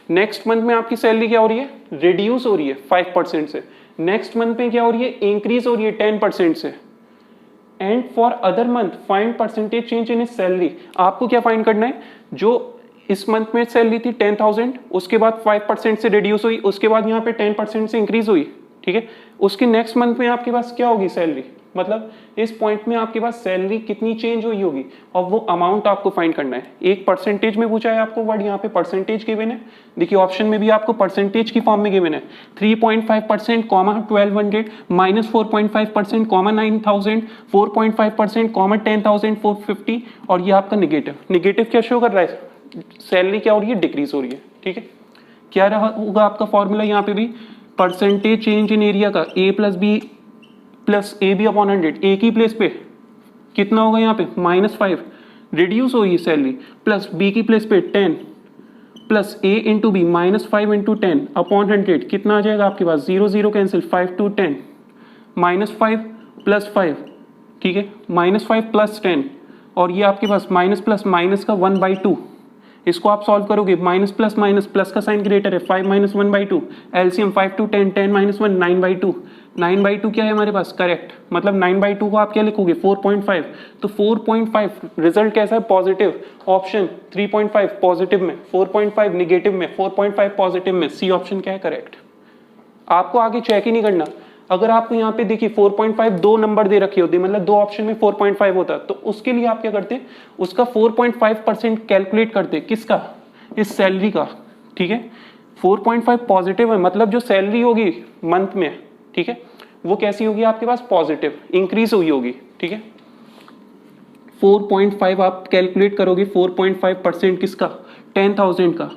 नेक्स्ट मंथ में आपकी सैलरी क्या हो रही है, रिड्यूस हो रही है 5% से। नेक्स्ट मंथ में क्या हो रही है, इंक्रीज हो रही है 10% से। And for other month find percentage change in salary. आपको क्या फाइंड करना है, जो इस मंथ में सैलरी थी 10,000, उसके बाद 5% से रिड्यूस हुई, उसके बाद यहाँ पे 10% से इंक्रीज हुई, ठीक है। उसके नेक्स्ट मंथ में आपके पास क्या होगी सैलरी, मतलब इस पॉइंट में आपके पास सैलरी कितनी चेंज हुई होगी, और वो अमाउंट आपको फाइंड करना है। एक परसेंटेज में पूछा है आपको वर्ड, यहाँ पे परसेंटेज गिवन है। देखिए ऑप्शन में भी आपको परसेंटेज की फॉर्म में गिवन है 3.5%, 1200, -4.5%, 9,000, 4.5%, 10,000, 450, और ये आपका निगेटिव क्या शो कर रहा है, सैलरी क्या हो रही है, डिक्रीज हो रही है, ठीक है। क्या रहा होगा आपका फॉर्मूला यहाँ पे भी, परसेंटेज चेंज इन एरिया का a plus B plus A B upon 100, ए की प्लेस पे कितना होगा यहाँ पे -5, रिड्यूस होगी सैलरी, प्लस बी की प्लेस पे 10 plus A into B -5 into 10 upon 100, कितना आ जाएगा आपके पास, 0 0 कैंसिल, 5 to 10, -5 प्लस 5, ठीक है, -5 प्लस 10, और ये आपके पास माइनस प्लस माइनस का 1/2। इसको आप सॉल्व करोगे, माइनस प्लस का साइन ग्रेटर है, 5 - 1/2, एलसीएम 5 to 10, 10 - 1 9/2, 9/2 क्या है हमारे पास, करेक्ट। मतलब 9/2 को आप क्या लिखोगे, 4.5। तो 4.5 रिजल्ट कैसा है, पॉजिटिव। ऑप्शन 3.5 पॉजिटिव में, 4.5 निगेटिव में, 4.5 पॉजिटिव में, सी ऑप्शन क्या है, करेक्ट। आपको आगे चेक ही नहीं करना। अगर आपको यहाँ पे देखिए 4.5 दो नंबर दे रखे होते, मतलब दो ऑप्शन में 4.5 होता, तो उसके लिए आप क्या करते, उसका 4.5% कैलकुलेट करते, किसका, इस सैलरी का, ठीक है। 4.5 पॉजिटिव है, मतलब जो सैलरी होगी मंथ में, ठीक है, वो कैसी होगी आपके पास, पॉजिटिव, इंक्रीज हुई होगी, ठीक है। 4.5 आप कैलकुलेट करोगे, 4.5% किसका, 10,000 का,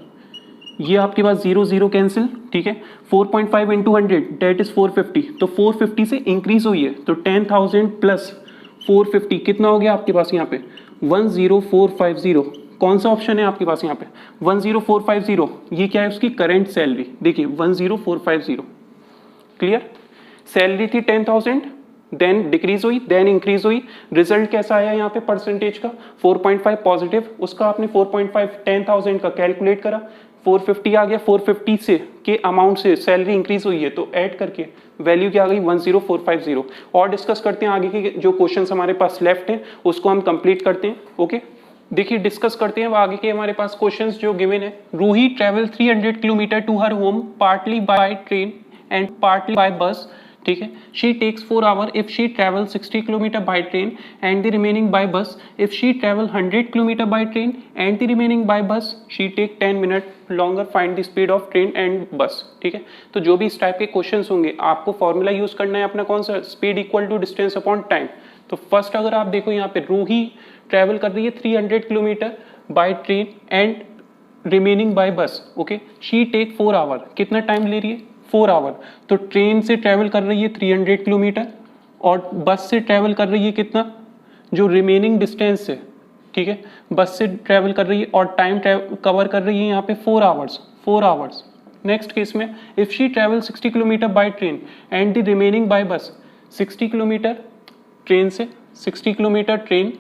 ये आपके पास 0 0 कैंसिल, ठीक है। 4.5 इंटू 100 डेट इज 450, तो 450 से इंक्रीज हुई है, तो 10,000 प्लस 450 कितना हो गया आपके पास यहाँ पे, 10450। कौन सा ऑप्शन है आपके पास यहाँ पे, 10450, ये क्या है उसकी करंट सैलरी, देखिए 10450, क्लियर। सैलरी थी 10,000, देन डिक्रीज हुई, देन इंक्रीज हुई, रिजल्ट कैसा आया यहाँ पे परसेंटेज का, 4.5 पॉजिटिव, उसका आपने 4.5 10,000 का कैलकुलेट करा, 450 आ गया, 450 से के अमाउंट से सैलरी इंक्रीज हुई है, तो ऐड करके वैल्यू क्या आ गई, 10450। और डिस्कस करते हैं आगे के जो क्वेश्चंस हमारे पास लेफ्ट हैं, उसको हम कंप्लीट करते हैं, ओके। देखिए डिस्कस करते हैं आगे के हमारे पास क्वेश्चंस जो गिवन है। Ruhi travel 300 kilometre to her home, partly by train and partly by bus, ठीक है। She takes 4 hour if she travel 60 kilometre by train and the remaining by bus. If she travel 100 kilometre by train and the remaining by bus, she take 10 minute longer, find the speed of train and bus, ठीक है। तो जो भी इस टाइप के क्वेश्चंस होंगे, आपको फॉर्मूला यूज करना है अपना, कौन सा, speed equal to distance upon time. तो फर्स्ट अगर आप देखो यहाँ पे, रूही ट्रेवल कर रही है 300 kilometre by train and remaining by bus, okay. She take 4 hour, कितना टाइम ले रही है, 4 आवर। तो ट्रेन से ट्रेवल कर रही है 300 किलोमीटर और बस से ट्रेवल कर रही है कितना, जो रिमेनिंग डिस्टेंस है, ठीक है, बस से ट्रेवल कर रही है, और टाइम कवर कर रही है यहाँ पे 4 आवर्स। नेक्स्ट केस में, if she travel 60 kilometre by train and the remaining by bus, 60 kilometre train से, 60 kilometre train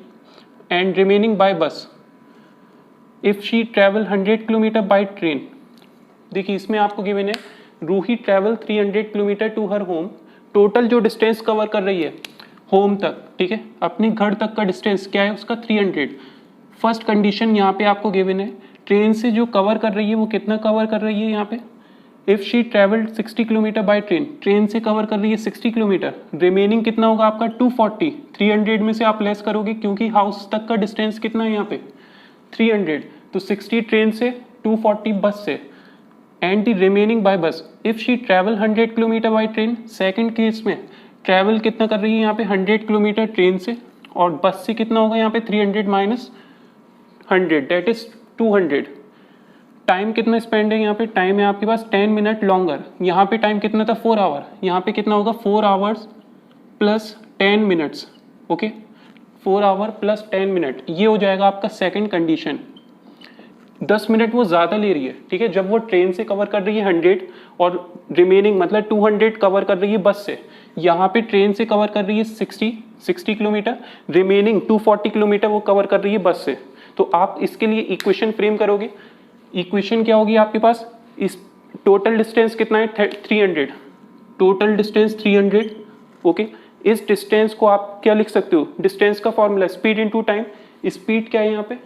and remaining by bus. If she travel 100 kilometre by train, देखिए इसमें आपको गिवन है Ruhi travel 300 kilometre to her home, total जो डिस्टेंस कवर कर रही है होम तक, ठीक है, अपने घर तक का डिस्टेंस क्या है उसका, 300। फर्स्ट कंडीशन यहाँ पे आपको गिवन है, ट्रेन से जो कवर कर रही है वो कितना कवर कर रही है यहाँ पे, if she travelled 60 kilometre by train, train से कवर कर रही है 60 किलोमीटर, रिमेनिंग कितना होगा आपका 240, 300 में से आप लेस करोगे क्योंकि हाउस तक का डिस्टेंस कितना है यहाँ पे 300, तो 60 ट्रेन से, 240 बस से, and the remaining by bus. If she travel 100 kilometre by train, second case में ट्रेवल कितना कर रही है यहाँ पे 100 किलोमीटर ट्रेन से, और बस से कितना होगा यहाँ पे 300 माइनस 100 दैट इज 200। टाइम कितना स्पेंड है यहाँ पे, टाइम है आपके पास 10 मिनट लॉन्गर, यहाँ पे टाइम कितना था 4 आवर, यहाँ पे कितना होगा 4 hours plus 10 minutes, okay, 4 hour plus 10 minute, ये हो जाएगा आपका सेकंड कंडीशन। 10 मिनट वो ज़्यादा ले रही है, ठीक है। जब वो ट्रेन से कवर कर रही है 100 और रिमेनिंग मतलब 200 कवर कर रही है बस से, यहाँ पे ट्रेन से कवर कर रही है 60 किलोमीटर, रिमेनिंग 240 किलोमीटर वो कवर कर रही है बस से। तो आप इसके लिए इक्वेशन फ्रेम करोगे, इक्वेशन क्या होगी आपके पास, इस टोटल डिस्टेंस कितना है 300, टोटल डिस्टेंस 300, ओके। इस डिस्टेंस को आप क्या लिख सकते हो, डिस्टेंस का formula speed into time. Speed क्या है यहाँ पे,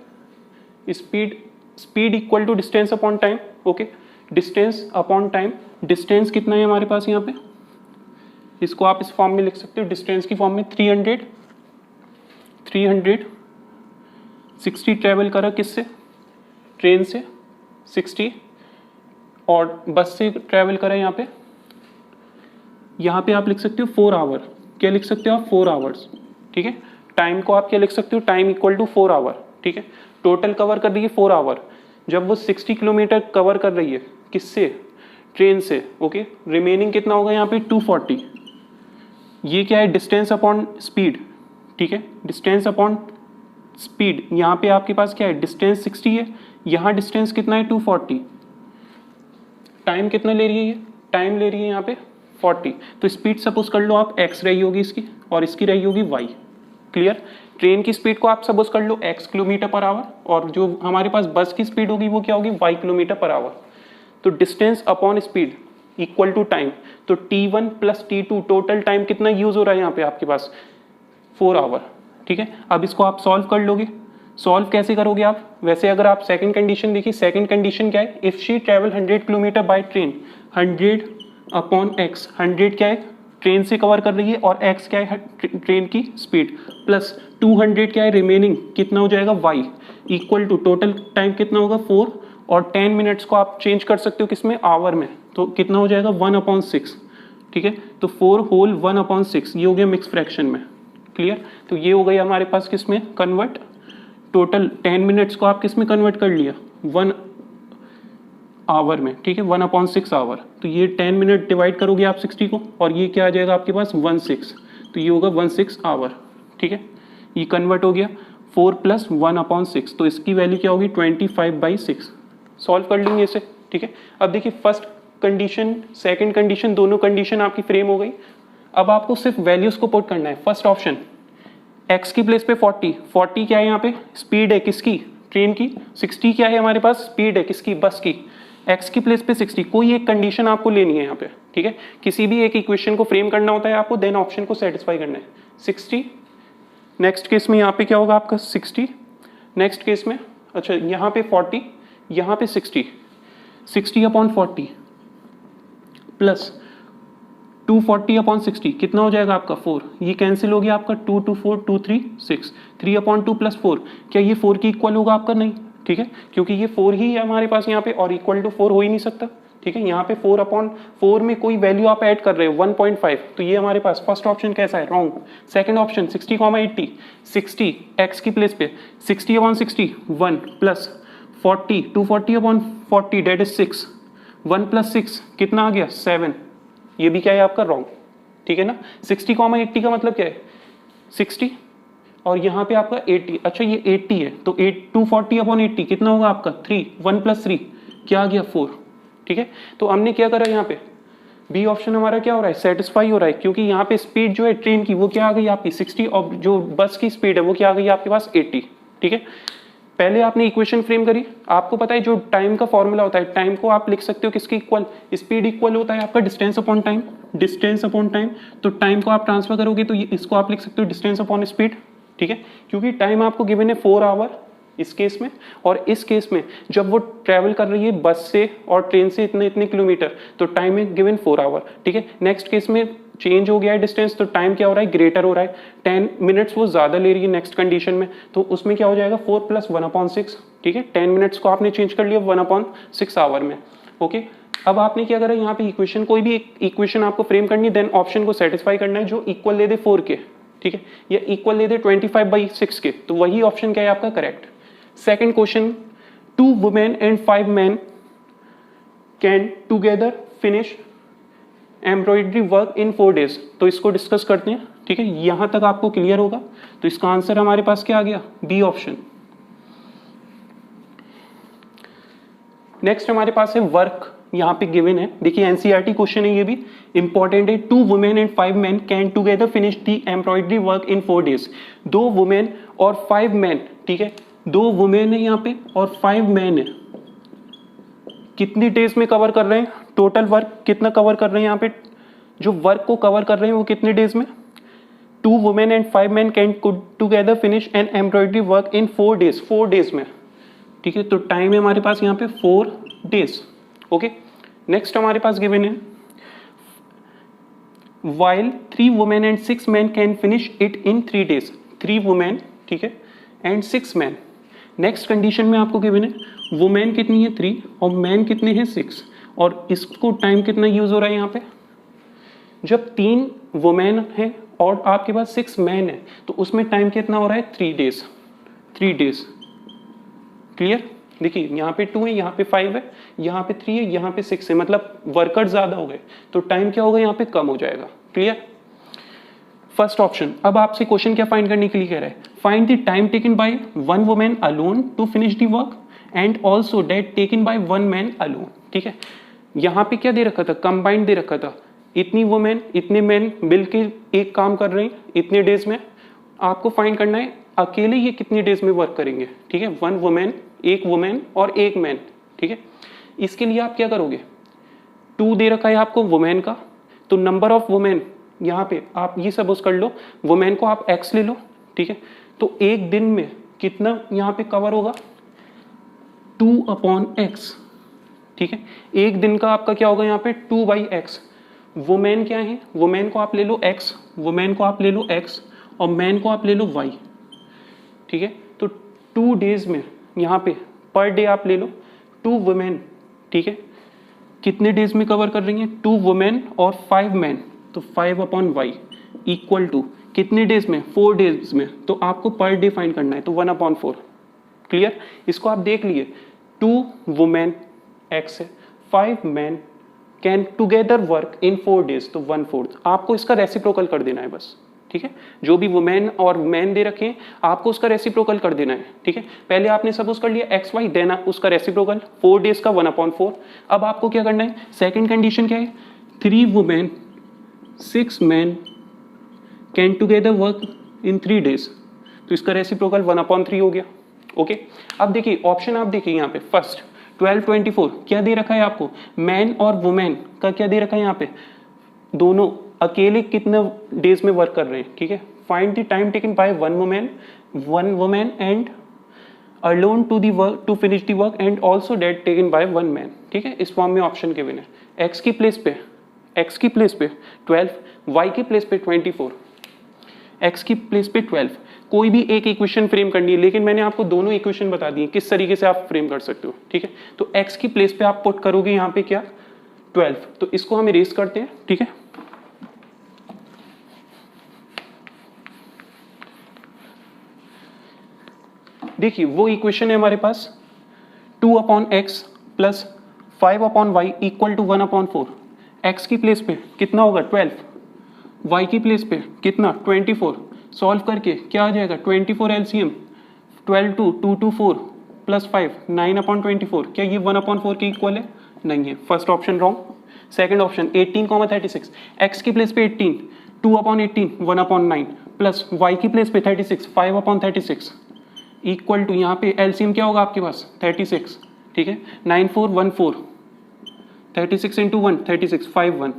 speed equal to distance upon time, okay. Distance upon time, distance कितना है हमारे पास यहाँ पे, इसको आप इस फॉर्म में लिख सकते हो, डिस्टेंस की फॉर्म में 360 ट्रेवल करा किससे, ट्रेन से 60, और बस से ट्रेवल करा यहाँ पे आप लिख सकते हो 4 आवर, क्या लिख सकते हो आप 4 आवर्स, ठीक है। टाइम को आप क्या लिख सकते हो, टाइम इक्वल टू 4 आवर, ठीक है। टोटल कवर कर रही है 4 आवर, जब वो 60 किलोमीटर कवर कर रही है किससे, ट्रेन से, ओके। रिमेनिंग कितना होगा यहाँ पे 240, ये क्या है डिस्टेंस अपॉन स्पीड, ठीक है। डिस्टेंस अपॉन स्पीड, यहाँ पे आपके पास क्या है, डिस्टेंस 60 है, यहाँ डिस्टेंस कितना है 240, टाइम कितना ले रही है ये, टाइम ले रही है यहाँ पे 40, तो स्पीड सपोज कर लो आप x रही होगी इसकी और इसकी रही होगी y, क्लियर। ट्रेन की स्पीड को आप सपोज कर लो x किलोमीटर पर आवर, और जो हमारे पास बस की स्पीड होगी वो क्या होगी y किलोमीटर पर आवर। तो distance upon speed equal to time, तो T1 plus T2 total time कितना यूज हो रहा है यहाँ पे आपके पास 4 आवर, ठीक है। अब इसको आप सॉल्व कर लोगे, सॉल्व कैसे करोगे आप, वैसे अगर आप सेकंड कंडीशन देखिए, सेकंड कंडीशन क्या है, if she travel 100 kilometre by train, 100 upon x, 100 क्या है ट्रेन से कवर कर रही है और x क्या है ट्रेन की स्पीड, प्लस 200 क्या है रिमेनिंग, कितना हो जाएगा y, equal to total time कितना होगा 4, और 10 मिनट्स को आप चेंज कर सकते हो किसमें, आवर में, तो कितना हो जाएगा 1/6, ठीक है। तो 4 होल 1/6 ये हो गया मिक्स फ्रैक्शन में, क्लियर। तो ये हो गई हमारे पास किसमें कन्वर्ट, टोटल 10 मिनट्स को आप किस में कन्वर्ट कर लिया 1 आवर में, ठीक है, 1/6 आवर। तो ये 10 मिनट डिवाइड करोगे आप 60 को, और ये क्या आ जाएगा आपके पास 16, तो ये होगा 16 आवर, ठीक है। ये कन्वर्ट हो गया 4 प्लस 1/6, तो इसकी वैल्यू क्या होगी 25/6। सॉल्व कर लेंगे इसे, ठीक है। अब देखिए फर्स्ट कंडीशन सेकंड कंडीशन दोनों कंडीशन आपकी फ्रेम हो गई। अब आपको सिर्फ वैल्यूज को पुट करना है। फर्स्ट ऑप्शन x की प्लेस पे 40 क्या है यहाँ पे, स्पीड है किसकी, ट्रेन की, 60 क्या है हमारे पास, स्पीड है किसकी, बस की। x की प्लेस पे 60, कोई एक कंडीशन आपको लेनी है यहाँ पे, ठीक है। किसी भी एक इक्वेशन को फ्रेम करना होता है आपको, देन ऑप्शन को सेटिस्फाई करना है। 60 नेक्स्ट केस में यहाँ पे क्या होगा आपका 60, नेक्स्ट केस में अच्छा यहाँ पे 40, यहाँ पे 60/40 प्लस 240/60 कितना हो जाएगा आपका 4, ये कैंसिल हो गया आपका 2 2 4 2 3 6, 3/2 प्लस 4, क्या ये 4 की इक्वल होगा आपका, नहीं, ठीक है, क्योंकि ये 4 ही है हमारे पास यहाँ पे, और इक्वल टू 4 हो ही नहीं सकता, ठीक है। यहाँ पे 4/4 में कोई वैल्यू आप ऐड कर रहे हो 1.5, तो ये हमारे पास फर्स्ट ऑप्शन कैसा है, रॉन्ग। सेकंड ऑप्शन 60/80, 60 x की प्लेस पे 60/60 1 प्लस 40 240/40 डेट इज 6, 1 प्लस 6 कितना आ गया 7, ये भी क्या है आपका रॉन्ग, ठीक है ना। 60/80 का मतलब क्या है 60, और यहाँ पे आपका 80, अच्छा ये 80 है, तो 240/80 कितना होगा आपका 3, 1 प्लस 3 क्या आ गया 4, ठीक है। तो हमने क्या करा यहाँ पे, बी ऑप्शन हमारा क्या हो रहा है, सेटिस्फाई हो रहा है, क्योंकि यहाँ पे स्पीड जो है ट्रेन की वो क्या आ गई आपकी 60, और जो बस की स्पीड है वो क्या आ गई आपके पास 80, ठीक है। पहले आपने इक्वेशन फ्रेम करी, आपको पता है जो टाइम का फॉर्मूला होता है, टाइम को आप लिख सकते हो किसके इक्वल, स्पीड इक्वल होता है आपका distance upon time, distance upon time, तो टाइम को आप ट्रांसफर करोगे तो इसको आप लिख सकते हो डिस्टेंस अपॉन स्पीड, ठीक है। क्योंकि टाइम आपको गिवन है 4 आवर इस केस में, और इस केस में जब वो ट्रैवल कर रही है बस से और ट्रेन से इतने इतने किलोमीटर, तो टाइम है गिवन 4 आवर, ठीक है। नेक्स्ट केस में चेंज हो गया है डिस्टेंस, तो टाइम क्या हो रहा है ग्रेटर हो रहा है, 10 मिनट्स वो ज्यादा ले रही है नेक्स्ट कंडीशन में, तो उसमें क्या हो जाएगा 4 प्लस 1/6, ठीक है। 10 मिनट्स को आपने चेंज कर लिया 1/6 आवर में, ओके। अब आपने क्या करा यहाँ पे इक्वेशन, कोई भी इक्वेशन आपको फ्रेम करनी है, देन ऑप्शन को सेटिस्फाई करना है जो इक्वल ले दे 4 के, ठीक है, या इक्वल ले दे 25/6 के, तो वही ऑप्शन क्या है आपका correct. Second question, 2 women and 5 man can together finish embroidery work in 4 days, तो इसको डिस्कस करते हैं, ठीक है। यहां तक आपको क्लियर होगा, तो इसका आंसर हमारे पास क्या आ गया, बी ऑप्शन। नेक्स्ट हमारे पास है वर्क, यहाँ पे गिवन है, देखिए एनसीईआरटी क्वेश्चन है, ये भी इंपॉर्टेंट है। 2 women and 5 men can together finish the embroidery work in 4 days। 2 women और 5 men, ठीक है, 2 वुमेन है यहाँ पे और 5 men है, कितनी डेज में कवर कर रहे हैं, टोटल वर्क कितना कवर कर रहे हैं, यहाँ पे जो वर्क को कवर कर रहे हैं वो कितने डेज में, 2 women and 5 men can together finish an embroidery work in 4 days, 4 days में, ठीक है। तो टाइम है हमारे पास यहाँ पे 4 days। ओके, नेक्स्ट हमारे पास गिवन है while 3 women and 6 men can finish it in 3 days। 3 women, ठीक है, एंड 6 men। नेक्स्ट कंडीशन में आपको गिवन है वुमेन कितनी है 3 और मैन कितने हैं 6, और इसको टाइम कितना यूज हो रहा है यहाँ पे, जब 3 वुमेन है और आपके पास 6 मैन है तो उसमें टाइम कितना हो रहा है 3 days, 3 days। क्लियर, देखिए यहाँ पे 2 है, यहाँ पे 5 है, यहाँ पे 3 है, यहाँ पे 6 है, मतलब वर्कर ज्यादा हो गए तो टाइम क्या होगा यहाँ पे कम हो जाएगा। Clear, first option. अब आपसे क्वेश्चन क्या फाइंड करने के लिए कह रहा है, find the time taken by 1 woman alone to finish the work and also that taken by 1 man alone. ठीक है, यहाँ पे क्या दे रखा था, कंबाइंड दे रखा था, इतनी वुमेन इतने मैन मिलके एक काम कर रहे हैं इतने डेज में, आपको फाइंड करना है अकेले ये कितनी डेज में वर्क करेंगे। ठीक है, 1 वुमेन, 1 वुमेन और 1 मैन। ठीक है, इसके लिए आप क्या करोगे, 2 दे रखा है आपको वुमेन का, तो नंबर ऑफ वुमेन यहाँ पे आप ये सपोज कर लो, वुमेन को आप x ले लो। ठीक है, तो एक दिन में कितना यहाँ पे कवर होगा, 2/x। ठीक है, एक दिन का आपका क्या होगा यहाँ पे 2/x। वुमेन क्या है, वुमेन को आप ले लो x, वुमेन को आप ले लो x और मैन को आप ले लो y। ठीक है, तो 2 डेज में यहाँ पे पर डे आप ले लो 2 वुमेन। ठीक है, कितने डेज में कवर कर रही हैं, 2 वुमेन और 5 मैन, तो 5/y इक्वल टू कितने डेज में, 4 डेज में, तो आपको पर डे फाइंड करना है, तो 1/4। क्लियर, इसको आप देख लिए, 2 वुमेन x है, 5 man can together work in 4 days, तो 1/4। आपको इसका रेसिप्रोकल कर देना है बस। ठीक है, जो भी वुमेन और मैन दे रखे हैं आपको उसका रेसिप्रोकल कर देना है। ठीक है, पहले आपने सपोज कर लिया xy, देना उसका रेसिप्रोकल 4 डेज का 1/4। अब आपको क्या करना है, सेकंड कंडीशन क्या है, 3 women 6 man can together work in 3 days, तो इसका रेसिप्रोकल 1/3 हो गया। ओके, अब देखिए ऑप्शन, आप देखिए यहाँ पे फर्स्ट 12, 24 क्या दे रखा है आपको, मैन और वुमेन का क्या दे रखा है यहाँ पे, दोनों अकेले कितना डेज में वर्क कर रहे हैं। ठीक है, find the time taken by 1 women and alone to the work to finish the work and also that taken by 1 man. ठीक है, इस फॉर्म में ऑप्शन गिवन है, x की प्लेस पे 12, y की प्लेस पे 24, x की प्लेस पे 12। कोई भी एक इक्वेशन फ्रेम करनी है, लेकिन मैंने आपको दोनों इक्वेशन बता दी किस तरीके से आप फ्रेम कर सकते हो। ठीक है, तो x की प्लेस पे आप पुट करोगे यहाँ पे क्या 12, तो इसको हम इरेज करते हैं। ठीक है, देखिए वो इक्वेशन है हमारे पास 2/x प्लस 5/y इक्वल टू 1/4। x की प्लेस पे कितना होगा 12, y की प्लेस पे कितना 24, सॉल्व करके क्या आ जाएगा 24 LCM 12 2 2 4 प्लस 5 9/24। क्या ये 1/4 के इक्वल है, नहीं है, first option wrong. Second option 18,36, x की प्लेस पे 18 2/18 1/9 प्लस y की प्लेस पे 36 5/36 इक्वल टू यहाँ पे एलसीएम क्या होगा आपके पास 36। ठीक है, 9414 36 इंटू 1 36 51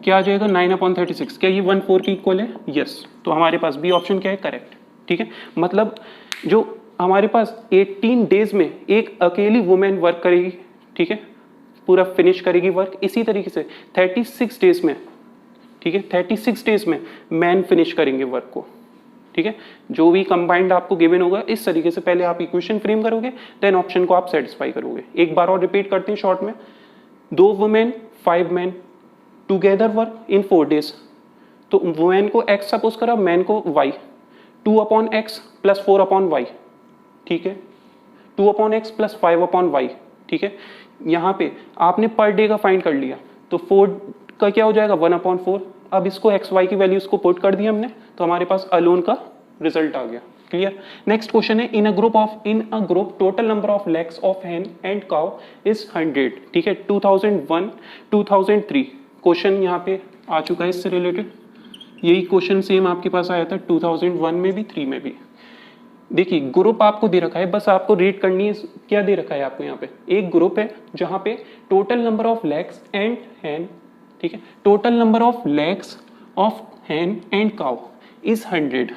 क्या आ जाएगा 9/36। क्या ये 14 की इक्वल है, यस। तो हमारे पास बी ऑप्शन क्या है, करेक्ट। ठीक है, मतलब जो हमारे पास 18 डेज में एक अकेली वुमेन वर्क करेगी, ठीक है, पूरा फिनिश करेगी वर्क, इसी तरीके से 36 डेज में, ठीक है, 36 डेज में मैन फिनिश करेंगे वर्क को। ठीक है, जो भी कंबाइंड आपको गिवन होगा इस तरीके से पहले आप इक्वेशन फ्रेम करोगे, देन ऑप्शन को आप सेटिस्फाई करोगे। एक बार और रिपीट करते हैं शॉर्ट में, 2 women 5 man together work in 4 days, तो वुमेन को x सपोज करा, मैन को y, 2/x प्लस 4/y। ठीक है, 2/x प्लस 5/y। ठीक है, यहाँ पे आपने पर डे का फाइंड कर लिया, तो 4 का क्या हो जाएगा 1/4। अब इसको xy की वैल्यूज को पुट कर दिया हमने, तो हमारे पास अलोन का रिजल्ट आ गया। क्लियर। नेक्स्ट क्वेश्चन है in a group total number of legs of hen and cow is 100, ठीक है। 2001 2003 क्वेश्चन यहाँ पे आ चुका है इससे रिलेटेड। यही क्वेश्चन सेम आपके पास आया था 2001 में भी 3 में भी। देखिए ग्रुप आपको दे रखा है, बस आपको रीड करनी है। क्या दे रखा है आपको यहाँ पे, एक ग्रुप है जहाँ पे total number of legs and hen, ठीक है, total number of legs of hen and cow is 100,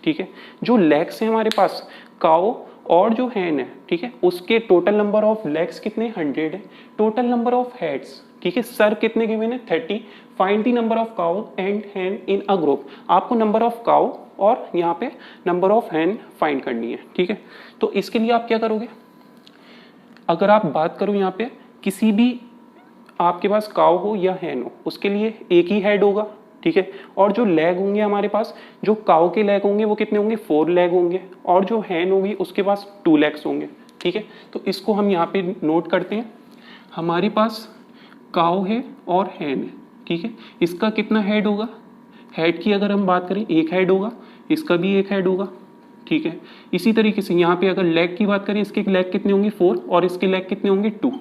ठीक है। जो लेग्स है हमारे पास काउ और जो hen है, ठीक है, उसके टोटल नंबर ऑफ लेग्स कितने 100 है। टोटल नंबर ऑफ हेड्स, ठीक है, सर कितने गिवन है 30। Find the number of cow and hen in a group. आपको नंबर ऑफ काउ और यहाँ पे नंबर ऑफ hen फाइंड करनी है, ठीक है। तो इसके लिए आप क्या करोगे, अगर आप बात करो यहाँ पे किसी भी आपके पास काउ हो या hen हो, उसके लिए एक ही हेड होगा, ठीक है। और जो लेग होंगे हमारे पास, जो काउ के लेग होंगे वो कितने होंगे 4 लेग होंगे, और जो hen होगी उसके पास 2 लेग्स होंगे, ठीक है। तो इसको हम यहाँ पे नोट करते हैं। हमारे पास काउ है और hen है, ठीक है। इसका कितना हेड होगा, हेड की अगर हम बात करें एक हेड होगा, इसका भी एक हेड होगा, ठीक है। इसी तरीके से यहाँ पे अगर लेग की बात करें, इसके लेग कितने होंगे 4 और इसके लेग कितने होंगे 2।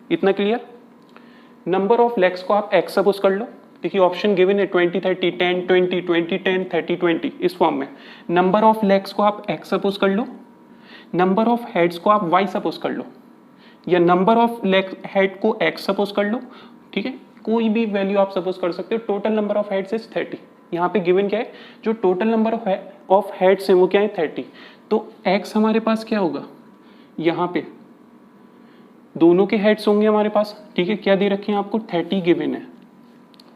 इतना क्लियर। नंबर ऑफ लेग्स को आप x सपोज कर लो। देखिए ऑप्शन गिवन है 20 30 10 20 20 10 30 20 इस फॉर्म में। नंबर ऑफ लेग्स को आप x सपोज कर लो, नंबर ऑफ हेड्स को आप y सपोज कर लो, या नंबर ऑफ लेग हेड को x सपोज कर लो, ठीक है। कोई भी वैल्यू आप सपोज कर सकते हो। Total number of heads is 30। यहाँ पे गिवन क्या है, जो टोटल नंबर ऑफ हेड्स है वो क्या है 30। तो x हमारे पास क्या होगा, यहाँ पे दोनों के हेड्स होंगे हमारे पास, ठीक है। क्या दे रखे हैं आपको 30 गिवन है,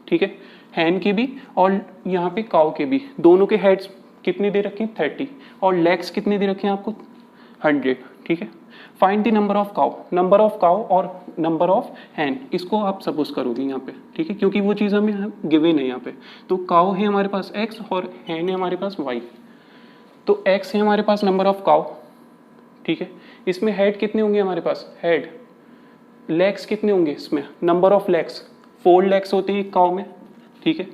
ठीक है। hen के भी और यहाँ पे काउ के भी, दोनों के हेड्स कितने दे रखे हैं 30 और लेग्स कितने दे रखे हैं आपको 100, ठीक है। Find the number of cow, number of cow और नंबर ऑफ hen, इसको आप सपोज करोगे यहाँ पे, ठीक है, क्योंकि वो चीज़ हमें गिवन है यहाँ पे। तो काउ है हमारे पास x और hen है हमारे पास y। तो x है हमारे पास नंबर ऑफ काउ, ठीक है। इसमें हेड कितने होंगे हमारे पास, हेड। लेग्स कितने होंगे इसमें, नंबर ऑफ लेग्स 4 लेग्स होते हैं काउ में, ठीक है।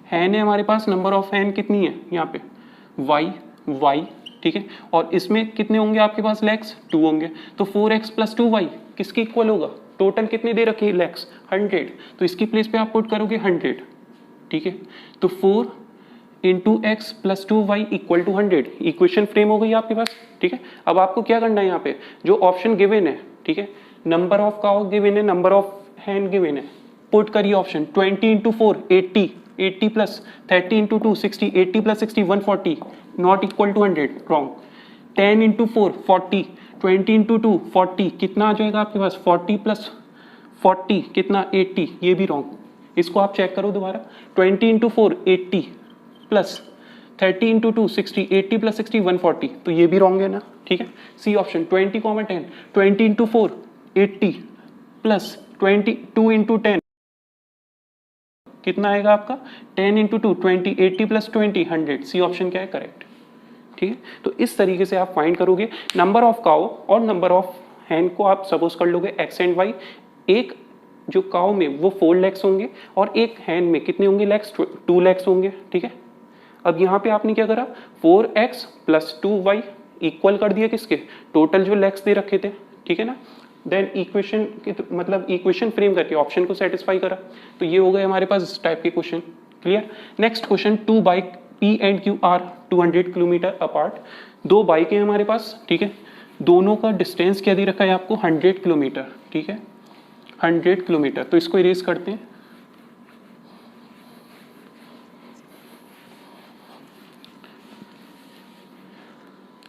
hen है हमारे पास, नंबर ऑफ hen कितनी है यहाँ पे y, ठीक है। और इसमें कितने होंगे आपके पास लेग्स 2 होंगे। तो 4x + 2y किसके इक्वल होगा, टोटल कितने दे रखे लेग्स 100। तो इसकी प्लेस पे आप पुट करोगे 100, ठीक है। तो 4 × x + 2y = 100 इक्वेशन फ्रेम हो गई आपके पास, ठीक है। अब आपको क्या करना है यहाँ पे, जो ऑप्शन गिवन है, ठीक है, नंबर ऑफ काउ गिवन है, नंबर ऑफ hen गिवन है, पुट करिए option. 20 × 4 80, 80 + 30 × 2 60, 80 + 60 140, not equal to 100, wrong. 10 × 4 40, 20 × 2 40, कितना आ जाएगा आपके पास 40 + 40 कितना 80, ये भी रॉन्ग। इसको आप चेक करो दोबारा। 20 × 4 80 + 30 × 2 60, 80 + 60 140, तो ये भी रॉन्ग है ना, ठीक है। सी ऑप्शन 20, 10 20 × 4 80 + 22 × 10 कितना आएगा आपका 10 × 2 20, 80 + 20 100। सी ऑप्शन क्या है, करेक्ट, ठीक है। तो इस तरीके से आप फाइंड करोगे नंबर ऑफ काउ और नंबर ऑफ hen को आप सपोज कर लोगे x एंड y। एक जो काउ में वो 4 लेग्स होंगे और एक hen में कितने होंगे लेग्स 2 लेग्स होंगे, ठीक है। अब यहाँ पे आपने क्या करा 4x + 2y इक्वल कर दिया किसके, टोटल जो लेग्स दे रखे थे, ठीक है ना। देन इक्वेशन मतलब इक्वेशन फ्रेम करके ऑप्शन को सेटिस्फाई करा। तो ये हो गए हमारे पास इस टाइप के question, clear. Next question, 2 bike P and Q are 200 kilometre apart. 2 bike है हमारे पास, ठीक है। दोनों का डिस्टेंस क्या दे रखा है आपको 100 किलोमीटर, ठीक है, 100 किलोमीटर। तो इसको इरेज करते हैं।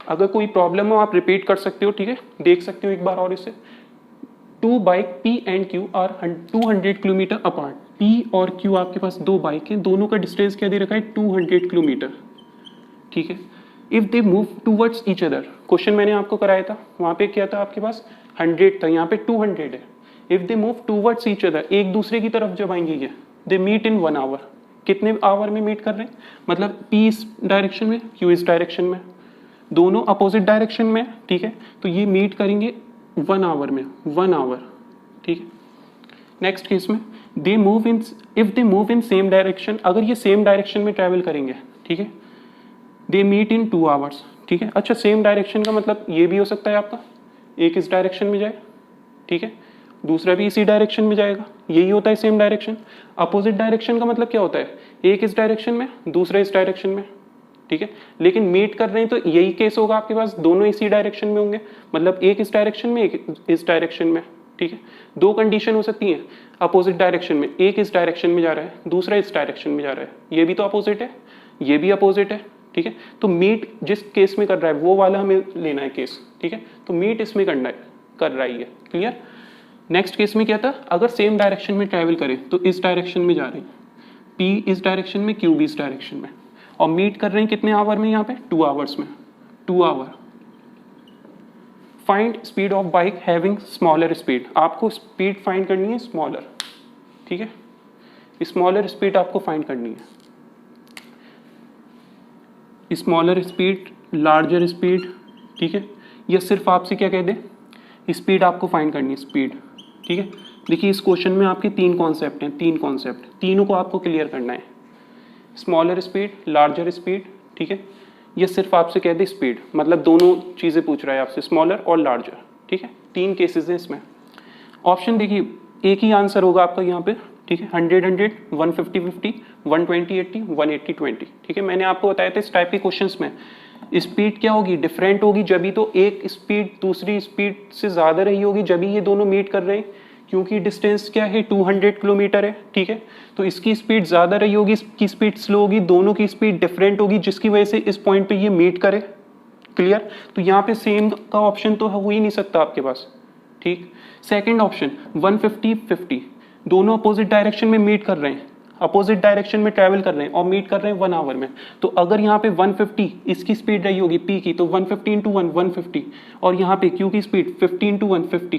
अगर कोई प्रॉब्लम हो आप रिपीट कर सकते हो, ठीक है, देख सकते हो एक बार और इसे। 2 bike P and Q are 200 kilometre apart. P और Q आपके पास 2 बाइक हैं, दोनों का डिस्टेंस क्या दे रखा है 200 किलोमीटर, ठीक है। If they move towards each other, question मैंने आपको कराया था, वहां पे क्या था आपके पास 100 था, यहाँ पे 200 है। If they move towards each other, एक दूसरे की तरफ जब आएंगे ये, दे मीट इन 1 आवर। कितने आवर में मीट कर रहे हैं, मतलब P इस डायरेक्शन में, Q इस डायरेक्शन में, दोनों अपोजिट डायरेक्शन में, ठीक है। तो ये मीट करेंगे 1 आवर में, 1 आवर, ठीक है। नेक्स्ट केस में they move in, if they move in same direction, अगर ये सेम डायरेक्शन में ट्रैवल करेंगे, ठीक है, दे मीट इन 2 आवर्स, ठीक है। अच्छा सेम डायरेक्शन का मतलब ये भी हो सकता है आपका, एक इस डायरेक्शन में जाए, ठीक है, दूसरा भी इसी डायरेक्शन में जाएगा, यही होता है सेम डायरेक्शन। अपोजिट डायरेक्शन का मतलब क्या होता है, एक इस डायरेक्शन में दूसरा इस डायरेक्शन में, ठीक है, लेकिन मीट कर रहे हैं तो यही केस होगा आपके पास, दोनों इसी डायरेक्शन में होंगे, मतलब एक इस डायरेक्शन में एक इस डायरेक्शन में, ठीक है। दो कंडीशन हो सकती हैं अपोजिट डायरेक्शन में, एक इस डायरेक्शन में जा रहा है दूसरा इस डायरेक्शन में जा रहा है, ये भी तो अपोजिट है ये भी अपोजिट है, ठीक है। तो मीट जिस केस में कर रहा है वो वाला हमें लेना है केस, ठीक है, तो मीट इसमें करना है, कर रहा है ये, क्लियर। नेक्स्ट केस में क्या था, अगर सेम डायरेक्शन में ट्रैवल करें तो इस डायरेक्शन में जा रहे हैं, पी इस डायरेक्शन में क्यू भी इस डायरेक्शन में, और मीट कर रहे हैं कितने आवर में, यहाँ पे 2 आवर्स में, 2 hour. Find speed of bike having smaller speed, आपको स्पीड फाइंड करनी है स्मॉलर, ठीक है, स्मॉलर स्पीड आपको फाइंड करनी है, स्मॉलर स्पीड लार्जर स्पीड, ठीक है, या सिर्फ आपसे क्या कह दे स्पीड आपको फाइंड करनी है स्पीड, ठीक है। देखिए इस क्वेश्चन में आपके 3 कॉन्सेप्ट हैं, 3 कॉन्सेप्ट, तीनों को आपको क्लियर करना है, स्मॉलर स्पीड लार्जर स्पीड, ठीक है, ये सिर्फ आपसे कह दे स्पीड, मतलब दोनों चीज़ें पूछ रहा है आपसे स्मॉलर और लार्जर, ठीक है, 3 केसेस हैं इसमें। ऑप्शन देखिए एक ही आंसर होगा आपका यहाँ पे, ठीक है, 100 100 150 50 120 80 180 20, ठीक है। मैंने आपको बताया था इस टाइप के क्वेश्चंस में स्पीड क्या होगी, डिफरेंट होगी जब भी तो एक स्पीड दूसरी स्पीड से ज़्यादा रही होगी जब भी ये दोनों मीट कर रहे हैं, क्योंकि डिस्टेंस क्या है 200 किलोमीटर है, ठीक है, तो इसकी स्पीड ज़्यादा रही होगी, इसकी स्पीड स्लो होगी, दोनों की स्पीड डिफरेंट होगी जिसकी वजह से इस पॉइंट पे ये मीट करे, क्लियर। तो यहाँ पे सेम का ऑप्शन तो हो ही नहीं सकता आपके पास, ठीक। सेकेंड ऑप्शन 150 50, दोनों अपोजिट डायरेक्शन में मीट कर रहे हैं, अपोजिट डायरेक्शन में ट्रैवल कर रहे हैं और मीट कर रहे हैं 1 आवर में, तो अगर यहाँ पे 150 इसकी स्पीड रही होगी पी की तो 150 इंटू 1 150, और यहाँ पे क्यू की स्पीड 50 इंटू 1 50,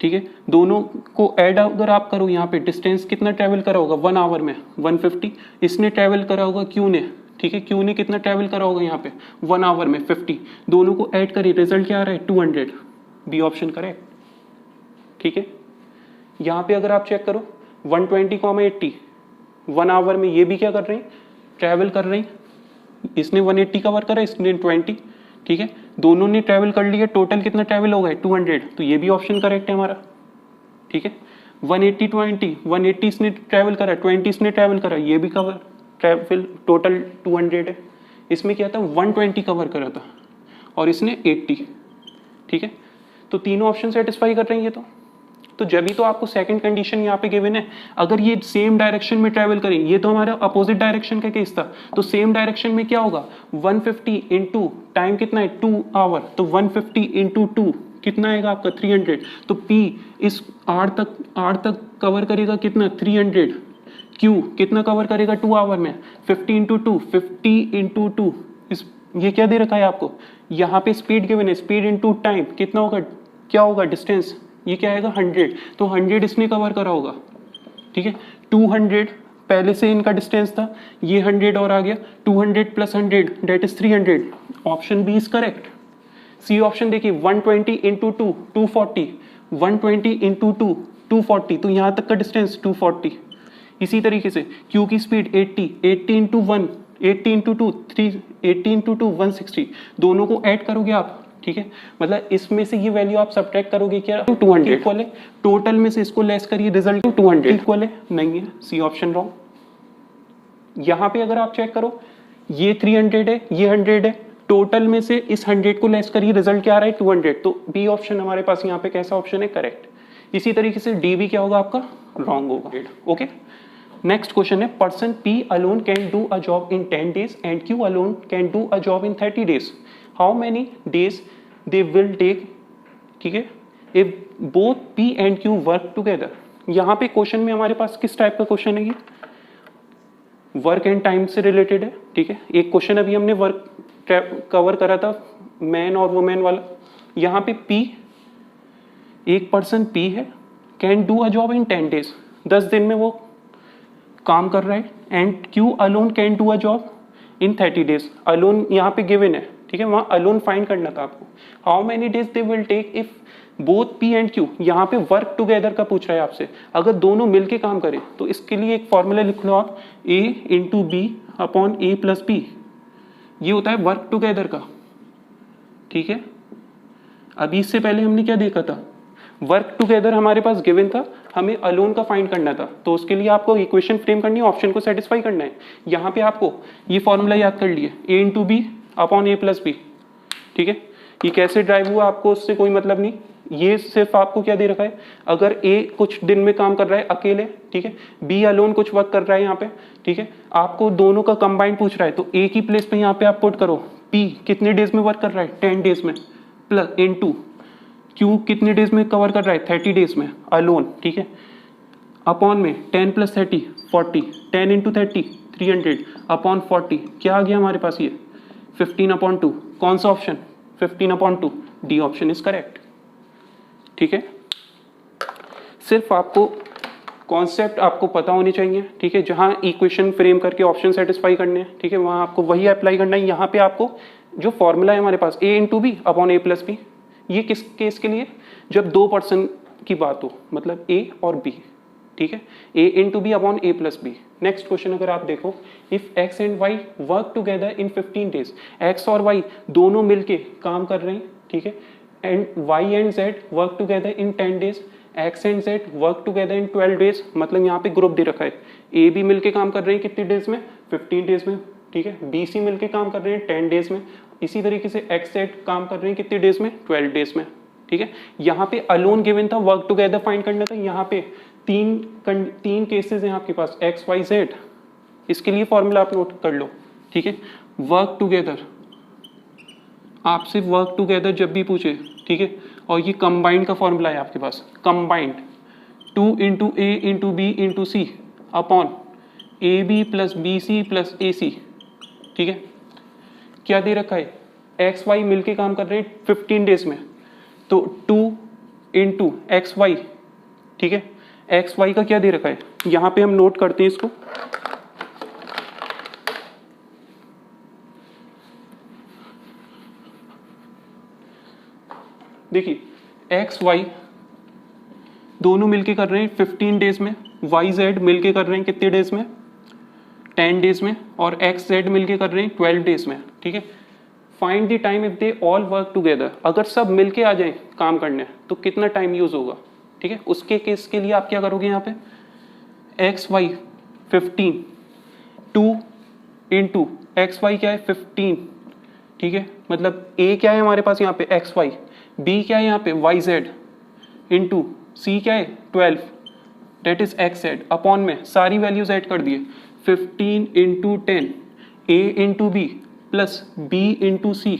ठीक है, दोनों को ऐड अगर आप करो यहाँ पे डिस्टेंस कितना ट्रैवल करा होगा 1 आवर में 150, इसने ट्रैवल करा होगा क्यू ने, ठीक है, क्यू ने कितना ट्रैवल करा होगा यहाँ पे 1 आवर में 50, दोनों को ऐड करिए रिजल्ट क्या आ रहा है 200, बी ऑप्शन करेक्ट, ठीक है। यहाँ पे अगर आप चेक करो 120, 1 आवर में ये भी क्या कर रहे हैं ट्रैवल कर रहे हैं, इसने 180 कवर करा इसने 20, ठीक है, दोनों ने ट्रैवल कर लिया, टोटल कितना ट्रैवल होगा 200, तो ये भी ऑप्शन करेक्ट है हमारा, ठीक है। 180 20 180 इसने ट्रैवल करा 20 इसने ट्रैवल करा, ये भी कवर ट्रैवल टोटल 200 है, इसमें क्या था 120 कवर करा था और इसने 80, ठीक है, तो तीनों ऑप्शन सेटिस्फाई कर रहे हैं ये तो जब भी तो आपको सेकंड कंडीशन यहाँ पे गिवन है, अगर ये सेम डायरेक्शन में ट्रैवल करें, ये तो हमारा अपोजिट डायरेक्शन का केस था, तो सेम डायरेक्शन में क्या होगा 150 इंटू टाइम कितना है 2 आवर, तो 150 इंटू 2 कितना आएगा आपका 300, तो P इस R तक कवर करेगा कितना 300, Q कितना कवर करेगा 2 आवर में 50 इंटू 2 50 इंटू 2, इस ये क्या दे रखा है आपको, यहाँ पे स्पीड गिवन है, स्पीड इंटू टाइम कितना होगा, क्या होगा डिस्टेंस, ये क्या आएगा 100, तो 100 इसने कवर करा होगा, ठीक है। 200 पहले से इनका डिस्टेंस था, ये 100 और आ गया, 200 plus 100 that is 300, option B is correct. C option देखिए 120 इंटू 2 240, 120 इंटू 2 240, तो यहाँ तक का डिस्टेंस 240। इसी तरीके से क्यू की स्पीड 80 इंटू 1 80 इंटू 2 380 इंटू 2 160, दोनों को ऐड करोगे आप, ठीक है, मतलब इसमें से ये वैल्यू आप सब्ट्रैक्ट करोगे क्या 200 इक्वल है, टोटल में से इसको लेस करिए रिजल्ट 200 इक्वल है, नहीं है, सी ऑप्शन रॉन्ग। यहाँ पे अगर आप चेक करो ये 300 है ये 100 है, टोटल में से इस 100 को लेस करिए रिजल्ट क्या आ रहा है 200, तो बी ऑप्शन हमारे पास यहाँ पे कैसा ऑप्शन है करेक्ट। इसी तरीके से डी भी क्या होगा आपका रॉन्ग होगा, ओके। नेक्स्ट क्वेश्चन है person P alone can do a job in 10 days and Q alone can do a job in 30 days, how many days they will take, ठीक है, if both P and Q work together. यहाँ पे क्वेश्चन में हमारे पास किस टाइप का क्वेश्चन है, ये वर्क एंड टाइम से रिलेटेड है, ठीक है। एक क्वेश्चन अभी हमने वर्क कवर करा था मैन और वुमेन वाला, यहाँ पे पी एक पर्सन पी है, can do a job in 10 days, 10 दिन में वो काम कर रहा है, and Q alone can do a job in 30 days, alone यहाँ पे गिवन है, ठीक है, वहाँ अलोन फाइंड करना था आपको। How many days they will take if both P and Q, यहाँ पे वर्क टुगेदर का पूछ रहा है आपसे, अगर दोनों मिलके काम करें तो इसके लिए एक फॉर्मूला लिख लो आप, ए इंटू बी अपॉन ए प्लस बी, ये होता है वर्क टुगेदर का, ठीक है। अभी इससे पहले हमने क्या देखा था, वर्क टुगेदर हमारे पास गिवन था, हमें अलोन का फाइंड करना था, तो उसके लिए आपको इक्वेशन फ्रेम करनी है, ऑप्शन को सेटिस्फाई करना है। यहाँ पे आपको ये फॉर्मूला याद कर लिए, a into B upon A plus B, ठीक है। ये कैसे ड्राइव हुआ आपको उससे कोई मतलब नहीं, ये सिर्फ आपको क्या दे रखा है, अगर ए कुछ दिन में काम कर रहा है अकेले, ठीक है, बी अलोन कुछ वर्क कर रहा है यहाँ पे, ठीक है, आपको दोनों का कंबाइंड पूछ रहा है, तो ए की प्लेस पे यहाँ पे आप पुट करो पी कितने डेज में वर्क कर रहा है 10 डेज में, प्लस इनटू क्यू कितने डेज में कवर कर रहा है 30 डेज में अलोन, ठीक है, अपॉन में 10 प्लस 30 40, 10 इंटू 30 300 अपॉन 40, क्या आ गया हमारे पास ये 15/2, कौन सा option 15/2, D option is correct, ठीक है। सिर्फ आपको कॉन्सेप्ट आपको पता होनी चाहिए, ठीक है, जहां इक्वेशन फ्रेम करके ऑप्शन सेटिस्फाई करने हैं, ठीक है, वहां आपको वही अप्लाई करना है। यहाँ पे आपको जो फॉर्मूला है हमारे पास a into B upon A plus B, ये किस केस के लिए, जब दो पर्सन की बात हो, मतलब a और b, ठीक है, a into B upon A plus b. Next question अगर आप देखो, if x and y work together in 15 days, x और y दोनों मिलके काम कर रहे हैं, ठीक है, and y and z work together in 10 days, x and z work together in 12 days, मतलब यहाँ पे ग्रुप दे रखा है, a भी मिलके काम कर रहे हैं कितने डेज में 15 डेज में, ठीक है, b c मिलके काम कर रहे हैं 10 डेज में, इसी तरीके से x z काम कर रहे हैं कितने डेज में 12 डेज में, ठीक है। यहाँ पे अलोन गिवन था, वर्क टुगेदर फाइंड करना था, यहाँ पे तीन केसेस हैं आपके पास x y z, इसके लिए फॉर्मूला आप नोट कर लो, ठीक है। वर्क टुगेदर, आपसे वर्क टुगेदर जब भी पूछे, ठीक है, और ये कंबाइंड का फॉर्मूला है आपके पास, combined 2 into A into B into C upon A B plus B C plus A C, ठीक है। क्या दे रखा है, एक्स वाई मिलके काम कर रहे हैं 15 डेज में, तो 2 इंटू एक्स वाई, ठीक है, एक्स वाई का क्या दे रखा है, यहां पे हम नोट करते हैं इसको, देखिए एक्स वाई दोनों मिलके कर रहे हैं 15 डेज में, वाई जेड मिलके कर रहे हैं कितने डेज में 10 डेज में, और एक्स जेड मिलके कर रहे हैं 12 डेज में, ठीक है। Find the time if they all work together, अगर सब मिलके आ जाएं काम करने तो कितना टाइम यूज होगा, ठीक है। उसके केस के लिए आप क्या करोगे, यहाँ पे x y 15, 2 into x y क्या है 15, ठीक है, मतलब ए क्या है हमारे पास यहाँ पे एक्स वाई, बी क्या है यहाँ पे वाई जेड, इंटू सी क्या है 12, that is X Z, upon में सारी वैल्यूज ऐड कर दिए 15 into 10 A into B plus B into C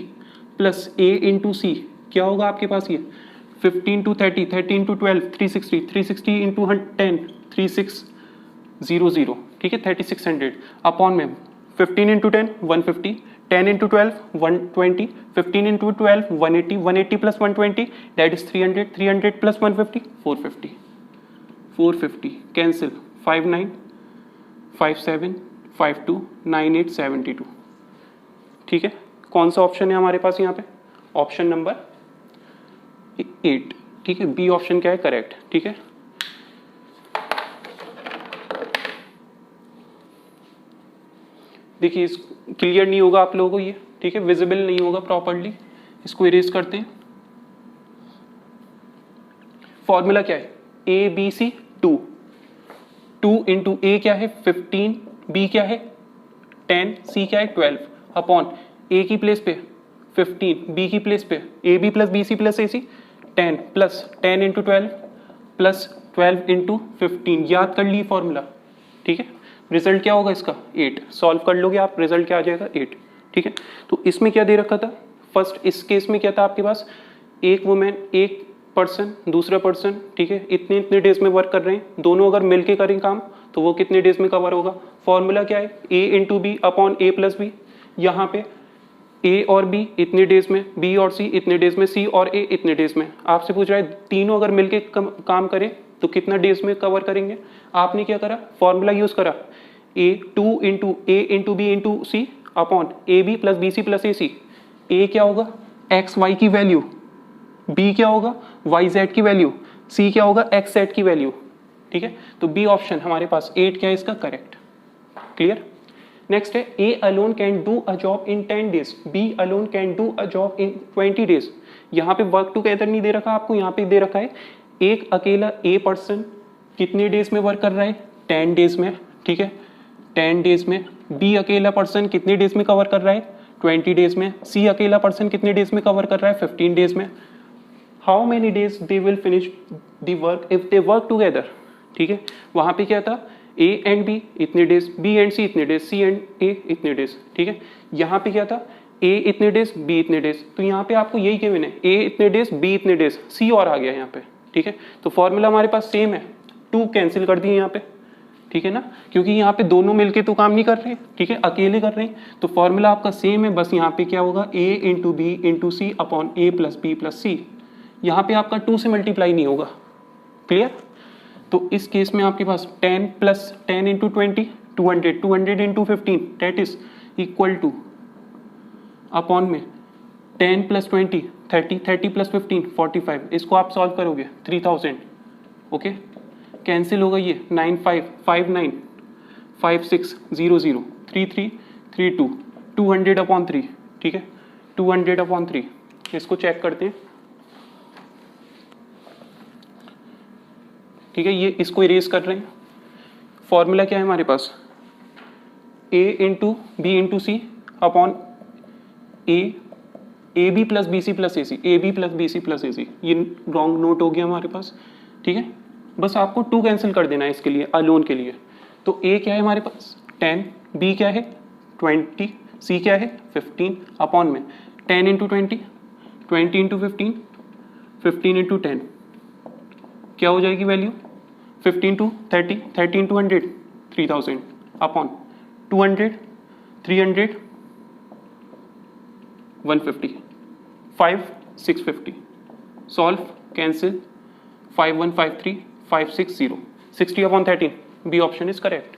plus A into C, क्या होगा आपके पास ये 15 टू 30, 30 इंटू 12 360, 360 इंटू 10 3600, ठीक है, 3600 अपॉन में 15 into 10 150, 10 into 12 120, 15 into 12 180, 180 plus 120 that is 300, 300 plus 150 450, 450 cancel 59 57 52 98 72, ठीक है। कौन सा ऑप्शन है हमारे पास यहाँ पे, ऑप्शन नंबर 8, ठीक है, बी ऑप्शन क्या है करेक्ट, ठीक है। देखिए क्लियर नहीं होगा आप लोगों को ये, ठीक है, विजिबल नहीं होगा प्रॉपर्ली, इसको इरेज करते हैं। फॉर्मूला क्या है, ए बी सी 2 इंटू ए क्या है 15, बी क्या है 10, सी क्या है 12, अपॉन ए की प्लेस पे 15, बी की प्लेस पे a B plus B C plus A c 10 plus 10 into 12 plus 12 into 15, याद कर ली फॉर्मूला, ठीक है। रिजल्ट क्या होगा इसका 8, सॉल्व कर लोगे आप, रिजल्ट क्या आ जाएगा 8, ठीक है। तो इसमें क्या दे रखा था, फर्स्ट इस केस में क्या था आपके पास, एक वुमेन एक पर्सन दूसरा पर्सन, ठीक है, इतने इतने डेज में वर्क कर रहे हैं, दोनों अगर मिलके करें काम तो वो कितने डेज में कवर होगा। फॉर्मूला क्या है, ए इंटू बी अपॉन ए प्लस बी, यहाँ पे ए और बी इतने डेज में, बी और सी इतने डेज में, सी और ए इतने डेज में। आपसे पूछ रहा है तीनों अगर मिलके काम करें तो कितना डेज में कवर करेंगे। आपने क्या करा, फॉर्मूला यूज करा, A 2 into A into B into C upon A B plus B C plus A C. A क्या होगा एक्स वाई की वैल्यू, बी क्या होगा वाई जेड की वैल्यू, सी क्या होगा एक्स जेड की वैल्यू, ठीक है। तो बी ऑप्शन हमारे पास 8 क्या है इसका करेक्ट, क्लियर। नेक्स्ट है a alone can do a job in 10 days, b alone can do a job in 20 days. यहाँ पे वर्क टुगेदर नहीं दे रखा आपको, यहाँ पे दे रखा है एक अकेला ए पर्सन कितने डेज में वर्क कर रहा है, 10 डेज में, ठीक है 10 डेज में। बी अकेला पर्सन कितने डेज में कवर कर रहा है, 20 डेज में। सी अकेला पर्सन कितने डेज में कवर कर रहा है, 15 डेज में। How many days they will finish the work if they work together, ठीक है। वहां पे क्या था, ए एंड बी इतने डेज, बी एंड सी इतने डेज, सी एंड ए इतने डेज, ठीक है। यहाँ पे क्या था, ए इतने डेज, बी इतने डेज, तो यहाँ पे आपको यही गिवन है, ए इतने डेज, बी इतने डेज, सी और आ गया यहाँ पे, ठीक है। तो फॉर्मूला हमारे पास सेम है, 2 कैंसिल कर दिए यहाँ पे, ठीक है ना, क्योंकि यहाँ पे दोनों मिलके तो काम नहीं कर रहे, ठीक है, अकेले कर रहे हैं। तो फॉर्मूला आपका सेम है, बस यहाँ पे क्या होगा, A into B into C upon A plus B plus सी। यहाँ पे आपका 2 से मल्टीप्लाई नहीं होगा, क्लियर। तो इस केस में आपके पास 10 plus 10 into 20 200, 200 into 15 that is equal to upon में 10 प्लस 20 30, 30 प्लस 15 45। इसको आप सॉल्व करोगे 3000, ओके। कैंसिल होगा ये 9 5 5 9 5 6 0 0 3 3 3 2 200 अपॉन 3, ठीक है 200 अपॉन 3। इसको चेक करते हैं, ठीक है। ये इसको इरेज कर रहे हैं। फॉर्मूला क्या है हमारे पास, A into B into C upon A B plus B C plus A C, A B plus B C plus A C. ये रॉन्ग नोट हो गया हमारे पास, ठीक है। बस आपको 2 कैंसिल कर देना है इसके लिए, अलोन के लिए। तो ए क्या है हमारे पास 10, बी क्या है 20, सी क्या है 15 अपॉन में 10 इंटू 20 20 इंटू 15 15 इंटू 10 क्या हो जाएगी value, 15 two 30 30 into 100 3000 upon 200 300 150 5 650। Solve cancel 5153 560 60 upon 13, b option is correct,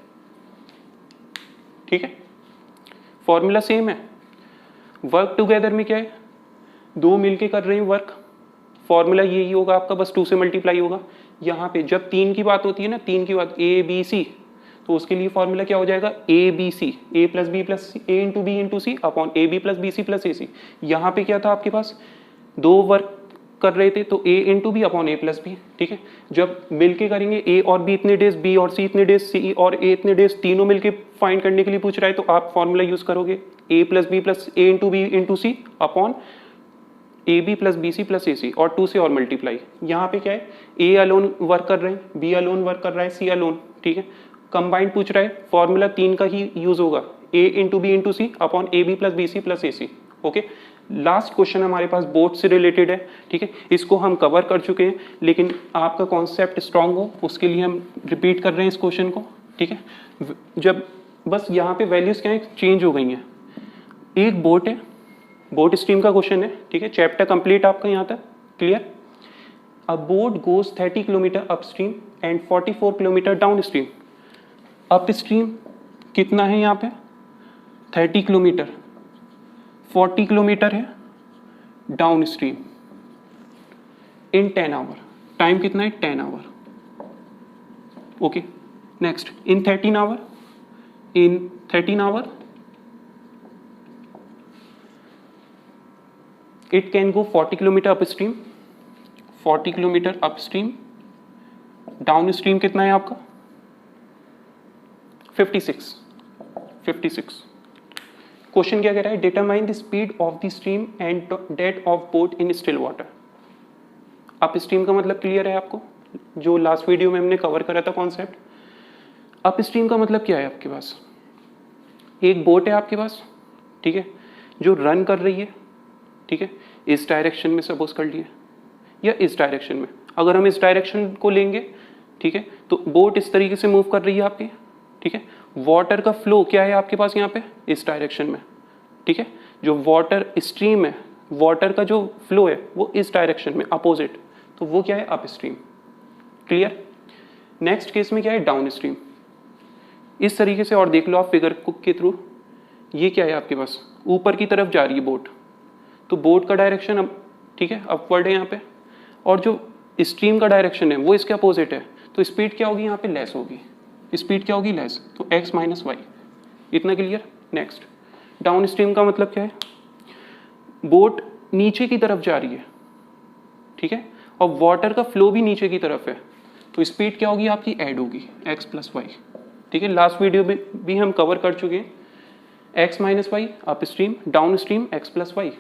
ठीक है। फॉर्मूला सेम है। वर्क टुगेदर में क्या है, 2 मिलके कर रहे हैं वर्क, फॉर्मूला यही होगा आपका, बस 2 से मल्टीप्लाई होगा। यहाँ पे जब 3 की बात होती है ना, 3 की बात ए बी सी, तो उसके लिए फॉर्मूला क्या हो जाएगा, A B C, A plus B plus C, A into B into C upon A B plus B C plus A C. यहाँ पे क्या था आपके पास, 2 वर्क कर रहे थे तो ए इंटू बी अपॉन ए प्लस बी, ठीक है। जब मिलके करेंगे ए और बी इतने डेज, बी और सी इतने डेज, सी और ए इतने डेज, तीनों मिलके फाइंड करने के लिए पूछ रहा है, तो आप फॉर्मूला यूज करोगे A plus B plus A into B into C upon A B plus B C plus A C, और 2 से और मल्टीप्लाई। यहाँ पे क्या है, ए अलोन वर्क कर रहे हैं, बी अलोन वर्क कर रहा है, सी अलोन, ठीक है। कंबाइंड पूछ रहा है, फॉर्मूला 3 का ही यूज होगा, A into B into C upon A B plus B C plus A C, okay. Last question हमारे पास बोर्ड से रिलेटेड है, ठीक है। इसको हम कवर कर चुके हैं, लेकिन आपका कॉन्सेप्ट स्ट्रांग हो उसके लिए हम रिपीट कर रहे हैं इस क्वेश्चन को, ठीक है। जब बस यहाँ पे वैल्यूज क्या है, चेंज हो गई हैं। एक बोट है, बोट स्ट्रीम का क्वेश्चन है, ठीक है। चैप्टर कंप्लीट आपका यहाँ तक clear. A boat goes 30 kilometre up stream and 44 kilometre down stream. Up stream कितना है यहाँ पे 30 किलोमीटर, 40 किलोमीटर है down stream in 10 hour. Time कितना है 10 hour, okay. Next in 13 hour, in 13 hour it can go 40 kilometre up stream, 40 kilometre up stream. Down stream कितना है आपका 56। क्वेश्चन क्या कह रहा है, determine the speed of the stream and that of boat in still water. Up stream का मतलब क्लियर है आपको, जो लास्ट वीडियो में हमने कवर करा था कॉन्सेप्ट। अप स्ट्रीम का मतलब क्या है, आपके पास एक बोट है आपके पास, ठीक है, जो रन कर रही है, ठीक है, इस डायरेक्शन में सपोज कर लिए, या इस डायरेक्शन में। अगर हम इस डायरेक्शन को लेंगे, ठीक है, तो बोट इस तरीके से मूव कर रही है आपकी, ठीक है। वाटर का फ्लो क्या है आपके पास यहाँ पे, इस डायरेक्शन में, ठीक है। जो वाटर स्ट्रीम है, वाटर का जो फ्लो है वो इस डायरेक्शन में अपोजिट, तो वो क्या है up stream, clear. Next case में क्या है डाउन स्ट्रीम। इस तरीके से और देख लो आप फिगर के थ्रू, ये क्या है आपके पास ऊपर की तरफ जा रही है बोट, तो बोट का डायरेक्शन अब, ठीक है, अपवर्ड है यहाँ पे, और जो स्ट्रीम का डायरेक्शन है वो इसके अपोजिट है, तो स्पीड क्या होगी यहाँ पे लेस होगी, स्पीड क्या होगी लेस, तो x माइनस वाई, इतना क्लियर। नेक्स्ट, डाउन स्ट्रीम का मतलब क्या है, बोट नीचे की तरफ जा रही है, ठीक है, और वाटर का फ्लो भी नीचे की तरफ है, तो स्पीड क्या होगी आपकी, ऐड होगी x प्लस वाई, ठीक है। लास्ट वीडियो में भी हम कवर कर चुके हैं, x minus y up stream, down stream x plus y.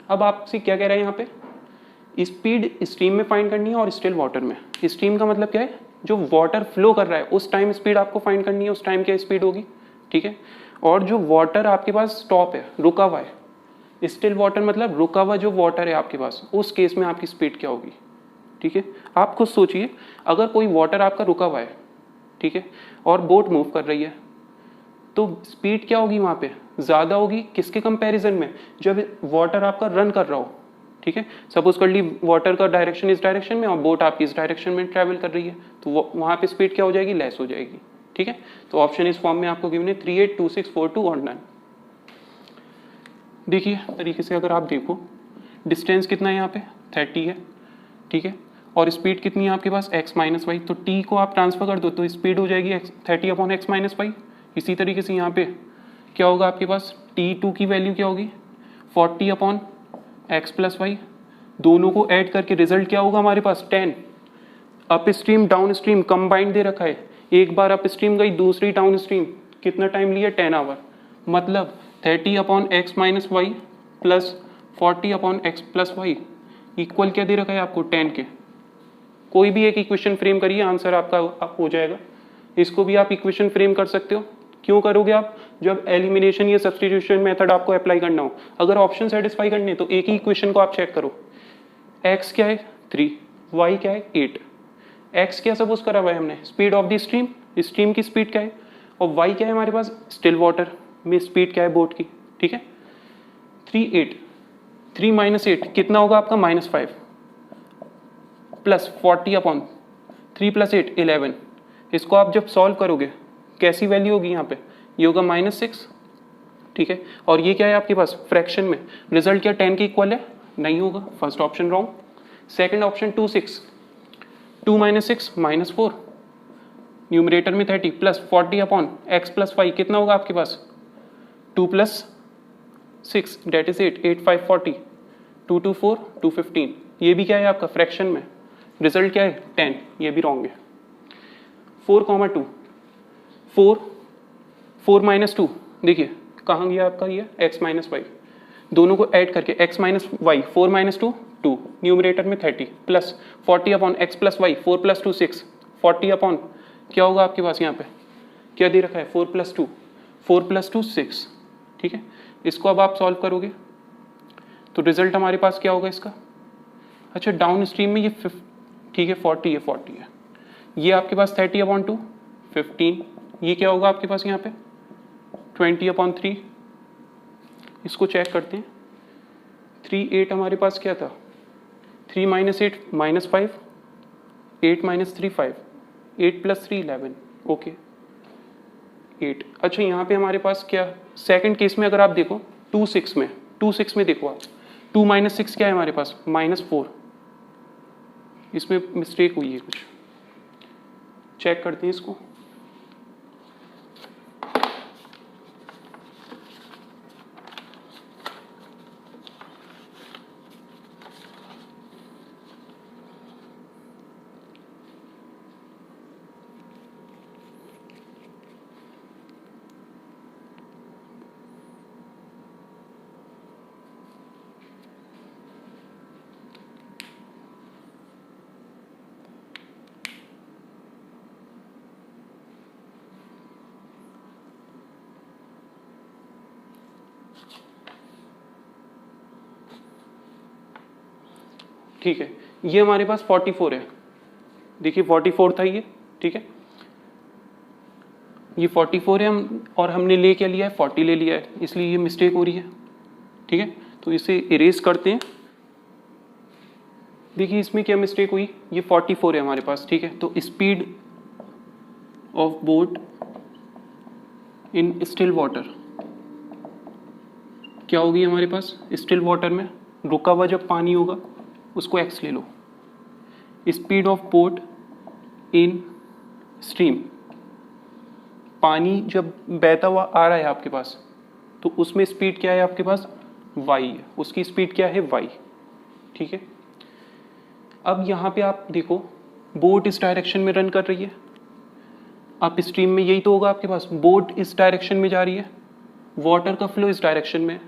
अब आपसे क्या कह रहे हैं यहाँ पे, स्पीड स्ट्रीम में फाइंड करनी है और स्टिल वाटर में। स्ट्रीम का मतलब क्या है, जो वाटर फ्लो कर रहा है उस टाइम स्पीड आपको फाइंड करनी है, उस टाइम क्या स्पीड होगी, ठीक है। और जो वाटर आपके पास स्टॉप है, रुका हुआ है, स्टिल वाटर मतलब रुका हुआ जो वाटर है आपके पास, उस केस में आपकी स्पीड क्या होगी, ठीक है। आप खुद सोचिए, अगर कोई वाटर आपका रुका हुआ है, ठीक है, और बोट मूव कर रही है, तो स्पीड क्या होगी वहाँ पे, ज़्यादा होगी किसके कंपैरिजन में, जब वाटर आपका रन कर रहा हो, ठीक है। सपोज कर ली वाटर का डायरेक्शन इस डायरेक्शन में और बोट आपकी इस डायरेक्शन में ट्रैवल कर रही है, तो वहाँ पे स्पीड क्या हो जाएगी, लेस हो जाएगी, ठीक है। तो ऑप्शन इस फॉर्म में आपको गिवन है 3, 8, 2, 6, 4, 2 और 9। देखिए तरीके से अगर आप देखो, डिस्टेंस कितना है यहाँ पे 30 है, ठीक है, और स्पीड कितनी है आपके पास x माइनस वाई, तो t को आप ट्रांसफर कर दो तो स्पीड हो जाएगी 30 अपॉन एक्स माइनस वाई। इसी तरीके से यहाँ पे क्या होगा आपके पास, t2 की वैल्यू क्या होगी 40 अपॉन एक्स प्लस वाई, दोनों को ऐड करके रिजल्ट क्या होगा हमारे पास 10। Up stream down stream combined दे रखा है, एक बार अप स्ट्रीम गई दूसरी डाउन स्ट्रीम, कितना टाइम लिया 10 आवर, मतलब 30 upon x minus y plus 40 upon x plus y equal क्या दे रखा है आपको 10 के। कोई भी एक इक्वेशन फ्रेम करिए, आंसर आपका आप हो जाएगा। इसको भी आप इक्वेशन फ्रेम कर सकते हो, क्यों करोगे आप, जब एलिमिनेशन या सब्स्टिट्यूशन मेथड आपको अप्लाई करना हो। अगर ऑप्शन सेटिस्फाई करने तो एक ही इक्वेशन को आप चेक करो, x क्या है 3, y क्या है 8, x क्या सपोज करा हुआ है हमने, speed of the stream, stream की स्पीड क्या है, और y क्या है हमारे पास, स्टिल वाटर में स्पीड क्या है बोट की, ठीक है। 3, 8, 3 माइनस 8 कितना होगा आपका -5 प्लस 40 अपॉन 3 प्लस 8 11। इसको आप जब सॉल्व करोगे कैसी वैल्यू होगी यहाँ पे, ये होगा -6, ठीक है। और ये क्या है आपके पास फ्रैक्शन में, रिजल्ट क्या 10 के इक्वल है, नहीं होगा, first option wrong. Second option 2, 6, 2 minus 6 -4, numerator में 30 plus 40 upon x plus y, कितना होगा आपके पास 2 प्लस 6 डेट इज 8, 8 5 40, 2 2 4 2 15, ये भी क्या है आपका फ्रैक्शन में, रिजल्ट क्या है 10, ये भी रॉन्ग है। 4, 2, 4 माइनस 2, देखिए कहाँ गया आपका ये x माइनस वाई, दोनों को ऐड करके x minus y 4 minus 2 2, numerator में 30 plus 40 upon x plus y, 4 plus 2 6, 40 upon क्या होगा आपके पास यहाँ पे क्या दे रखा है 4 प्लस 2 6, ठीक है। इसको अब आप सॉल्व करोगे तो रिजल्ट हमारे पास क्या होगा इसका, अच्छा डाउन स्ट्रीम में ये ठीक है 40 है, ये आपके पास 30 अपॉन 2 15, ये क्या होगा आपके पास यहाँ पे 20 अपॉन 3, इसको चेक करते हैं। 3 8 हमारे पास क्या था, 3 माइनस 8 -5, 8 माइनस 3 5, 8 प्लस 3 11, ओके 8। अच्छा यहाँ पे हमारे पास क्या, सेकंड केस में अगर आप देखो 2 6 में देखो आप 2 माइनस 6 क्या है हमारे पास -4, इसमें मिस्टेक हुई है कुछ, चेक करते हैं इसको। ठीक है, ये हमारे पास 44 है, देखिए 44 था ये, ठीक है, ये 44 है और हमने ले क्या लिया है 40 ले लिया है, इसलिए ये मिस्टेक हो रही है, ठीक है। तो इसे इरेज करते हैं, देखिए इसमें क्या मिस्टेक हुई, ये 44 है हमारे पास, ठीक है। तो speed of boat in still water क्या होगी हमारे पास, स्टिल वाटर में रुका हुआ जब पानी होगा उसको x ले लो, speed of boat in stream पानी जब बहता हुआ आ रहा है आपके पास, तो उसमें स्पीड क्या है आपके पास, y है, उसकी स्पीड क्या है, y, ठीक है। अब यहाँ पे आप देखो बोट इस डायरेक्शन में रन कर रही है, अप स्ट्रीम में यही तो होगा आपके पास, बोट इस डायरेक्शन में जा रही है, वाटर का फ्लो इस डायरेक्शन में है,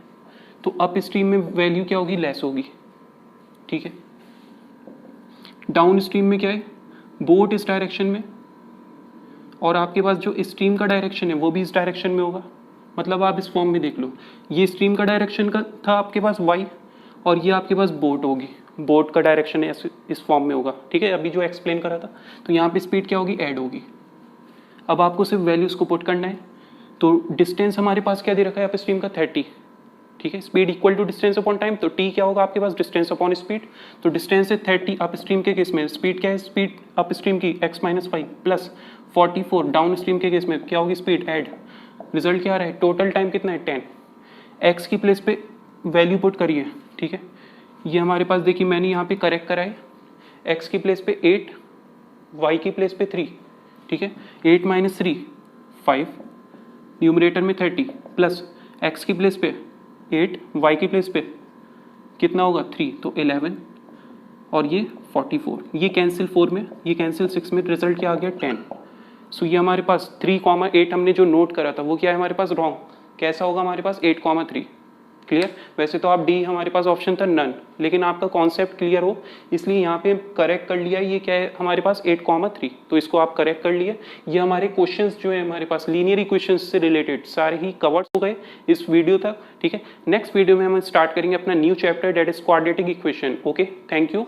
तो अप स्ट्रीम में वैल्यू क्या होगी, लेस होगी, ठीक है। डाउन स्ट्रीम में क्या है, बोट इस डायरेक्शन में और आपके पास जो स्ट्रीम का डायरेक्शन है वो भी इस डायरेक्शन में होगा। मतलब आप इस फॉर्म में देख लो, ये स्ट्रीम का डायरेक्शन का था आपके पास y और ये आपके पास बोट होगी, बोट का डायरेक्शन इस फॉर्म में होगा, ठीक है। अभी जो एक्सप्लेन करा था, तो यहाँ पे स्पीड क्या होगी, ऐड होगी। अब आपको सिर्फ वैल्यूज को पुट करना है, तो डिस्टेंस हमारे पास क्या दे रखा है अप स्ट्रीम का, 30, ठीक है। Speed equal to distance upon time, तो t क्या होगा आपके पास, डिस्टेंस अपॉन स्पीड, तो डिस्टेंस है 30 अप स्ट्रीम के केस में, स्पीड क्या है, स्पीड अप स्ट्रीम की x-5 प्लस 44 डाउन स्ट्रीम के केस में क्या होगी, स्पीड ऐड। रिजल्ट क्या आ रहा है, टोटल टाइम कितना है, 10। x की प्लेस पे वैल्यू पुट करिए, ठीक है। ये हमारे पास देखिए मैंने यहाँ पे करेक्ट करा है, x की प्लेस पे 8, y की प्लेस पे 3, ठीक है। 8 - 3 5, न्यूमरेटर में 30 प्लस x की प्लेस पे 8, y की प्लेस पे कितना होगा 3, तो 11 और ये 44, ये कैंसिल 4 में, ये कैंसिल 6 में, रिजल्ट क्या आ गया 10। सो ये हमारे पास 3,8 हमने जो नोट करा था वो क्या है हमारे पास, रॉन्ग। कैसा होगा हमारे पास 8,3, क्लियर। वैसे तो आप डी हमारे पास ऑप्शन था नन, लेकिन आपका कॉन्सेप्ट क्लियर हो इसलिए यहाँ पे करेक्ट कर लिया। ये क्या है हमारे पास 8,3, तो इसको आप करेक्ट कर लिए। ये हमारे क्वेश्चंस जो है हमारे पास लीनियर इक्वेशंस से रिलेटेड सारे ही कवर्ड हो गए इस वीडियो तक, ठीक है। नेक्स्ट वीडियो में हम स्टार्ट करेंगे अपना new chapter, that is quadratic equation. Okay, thank you.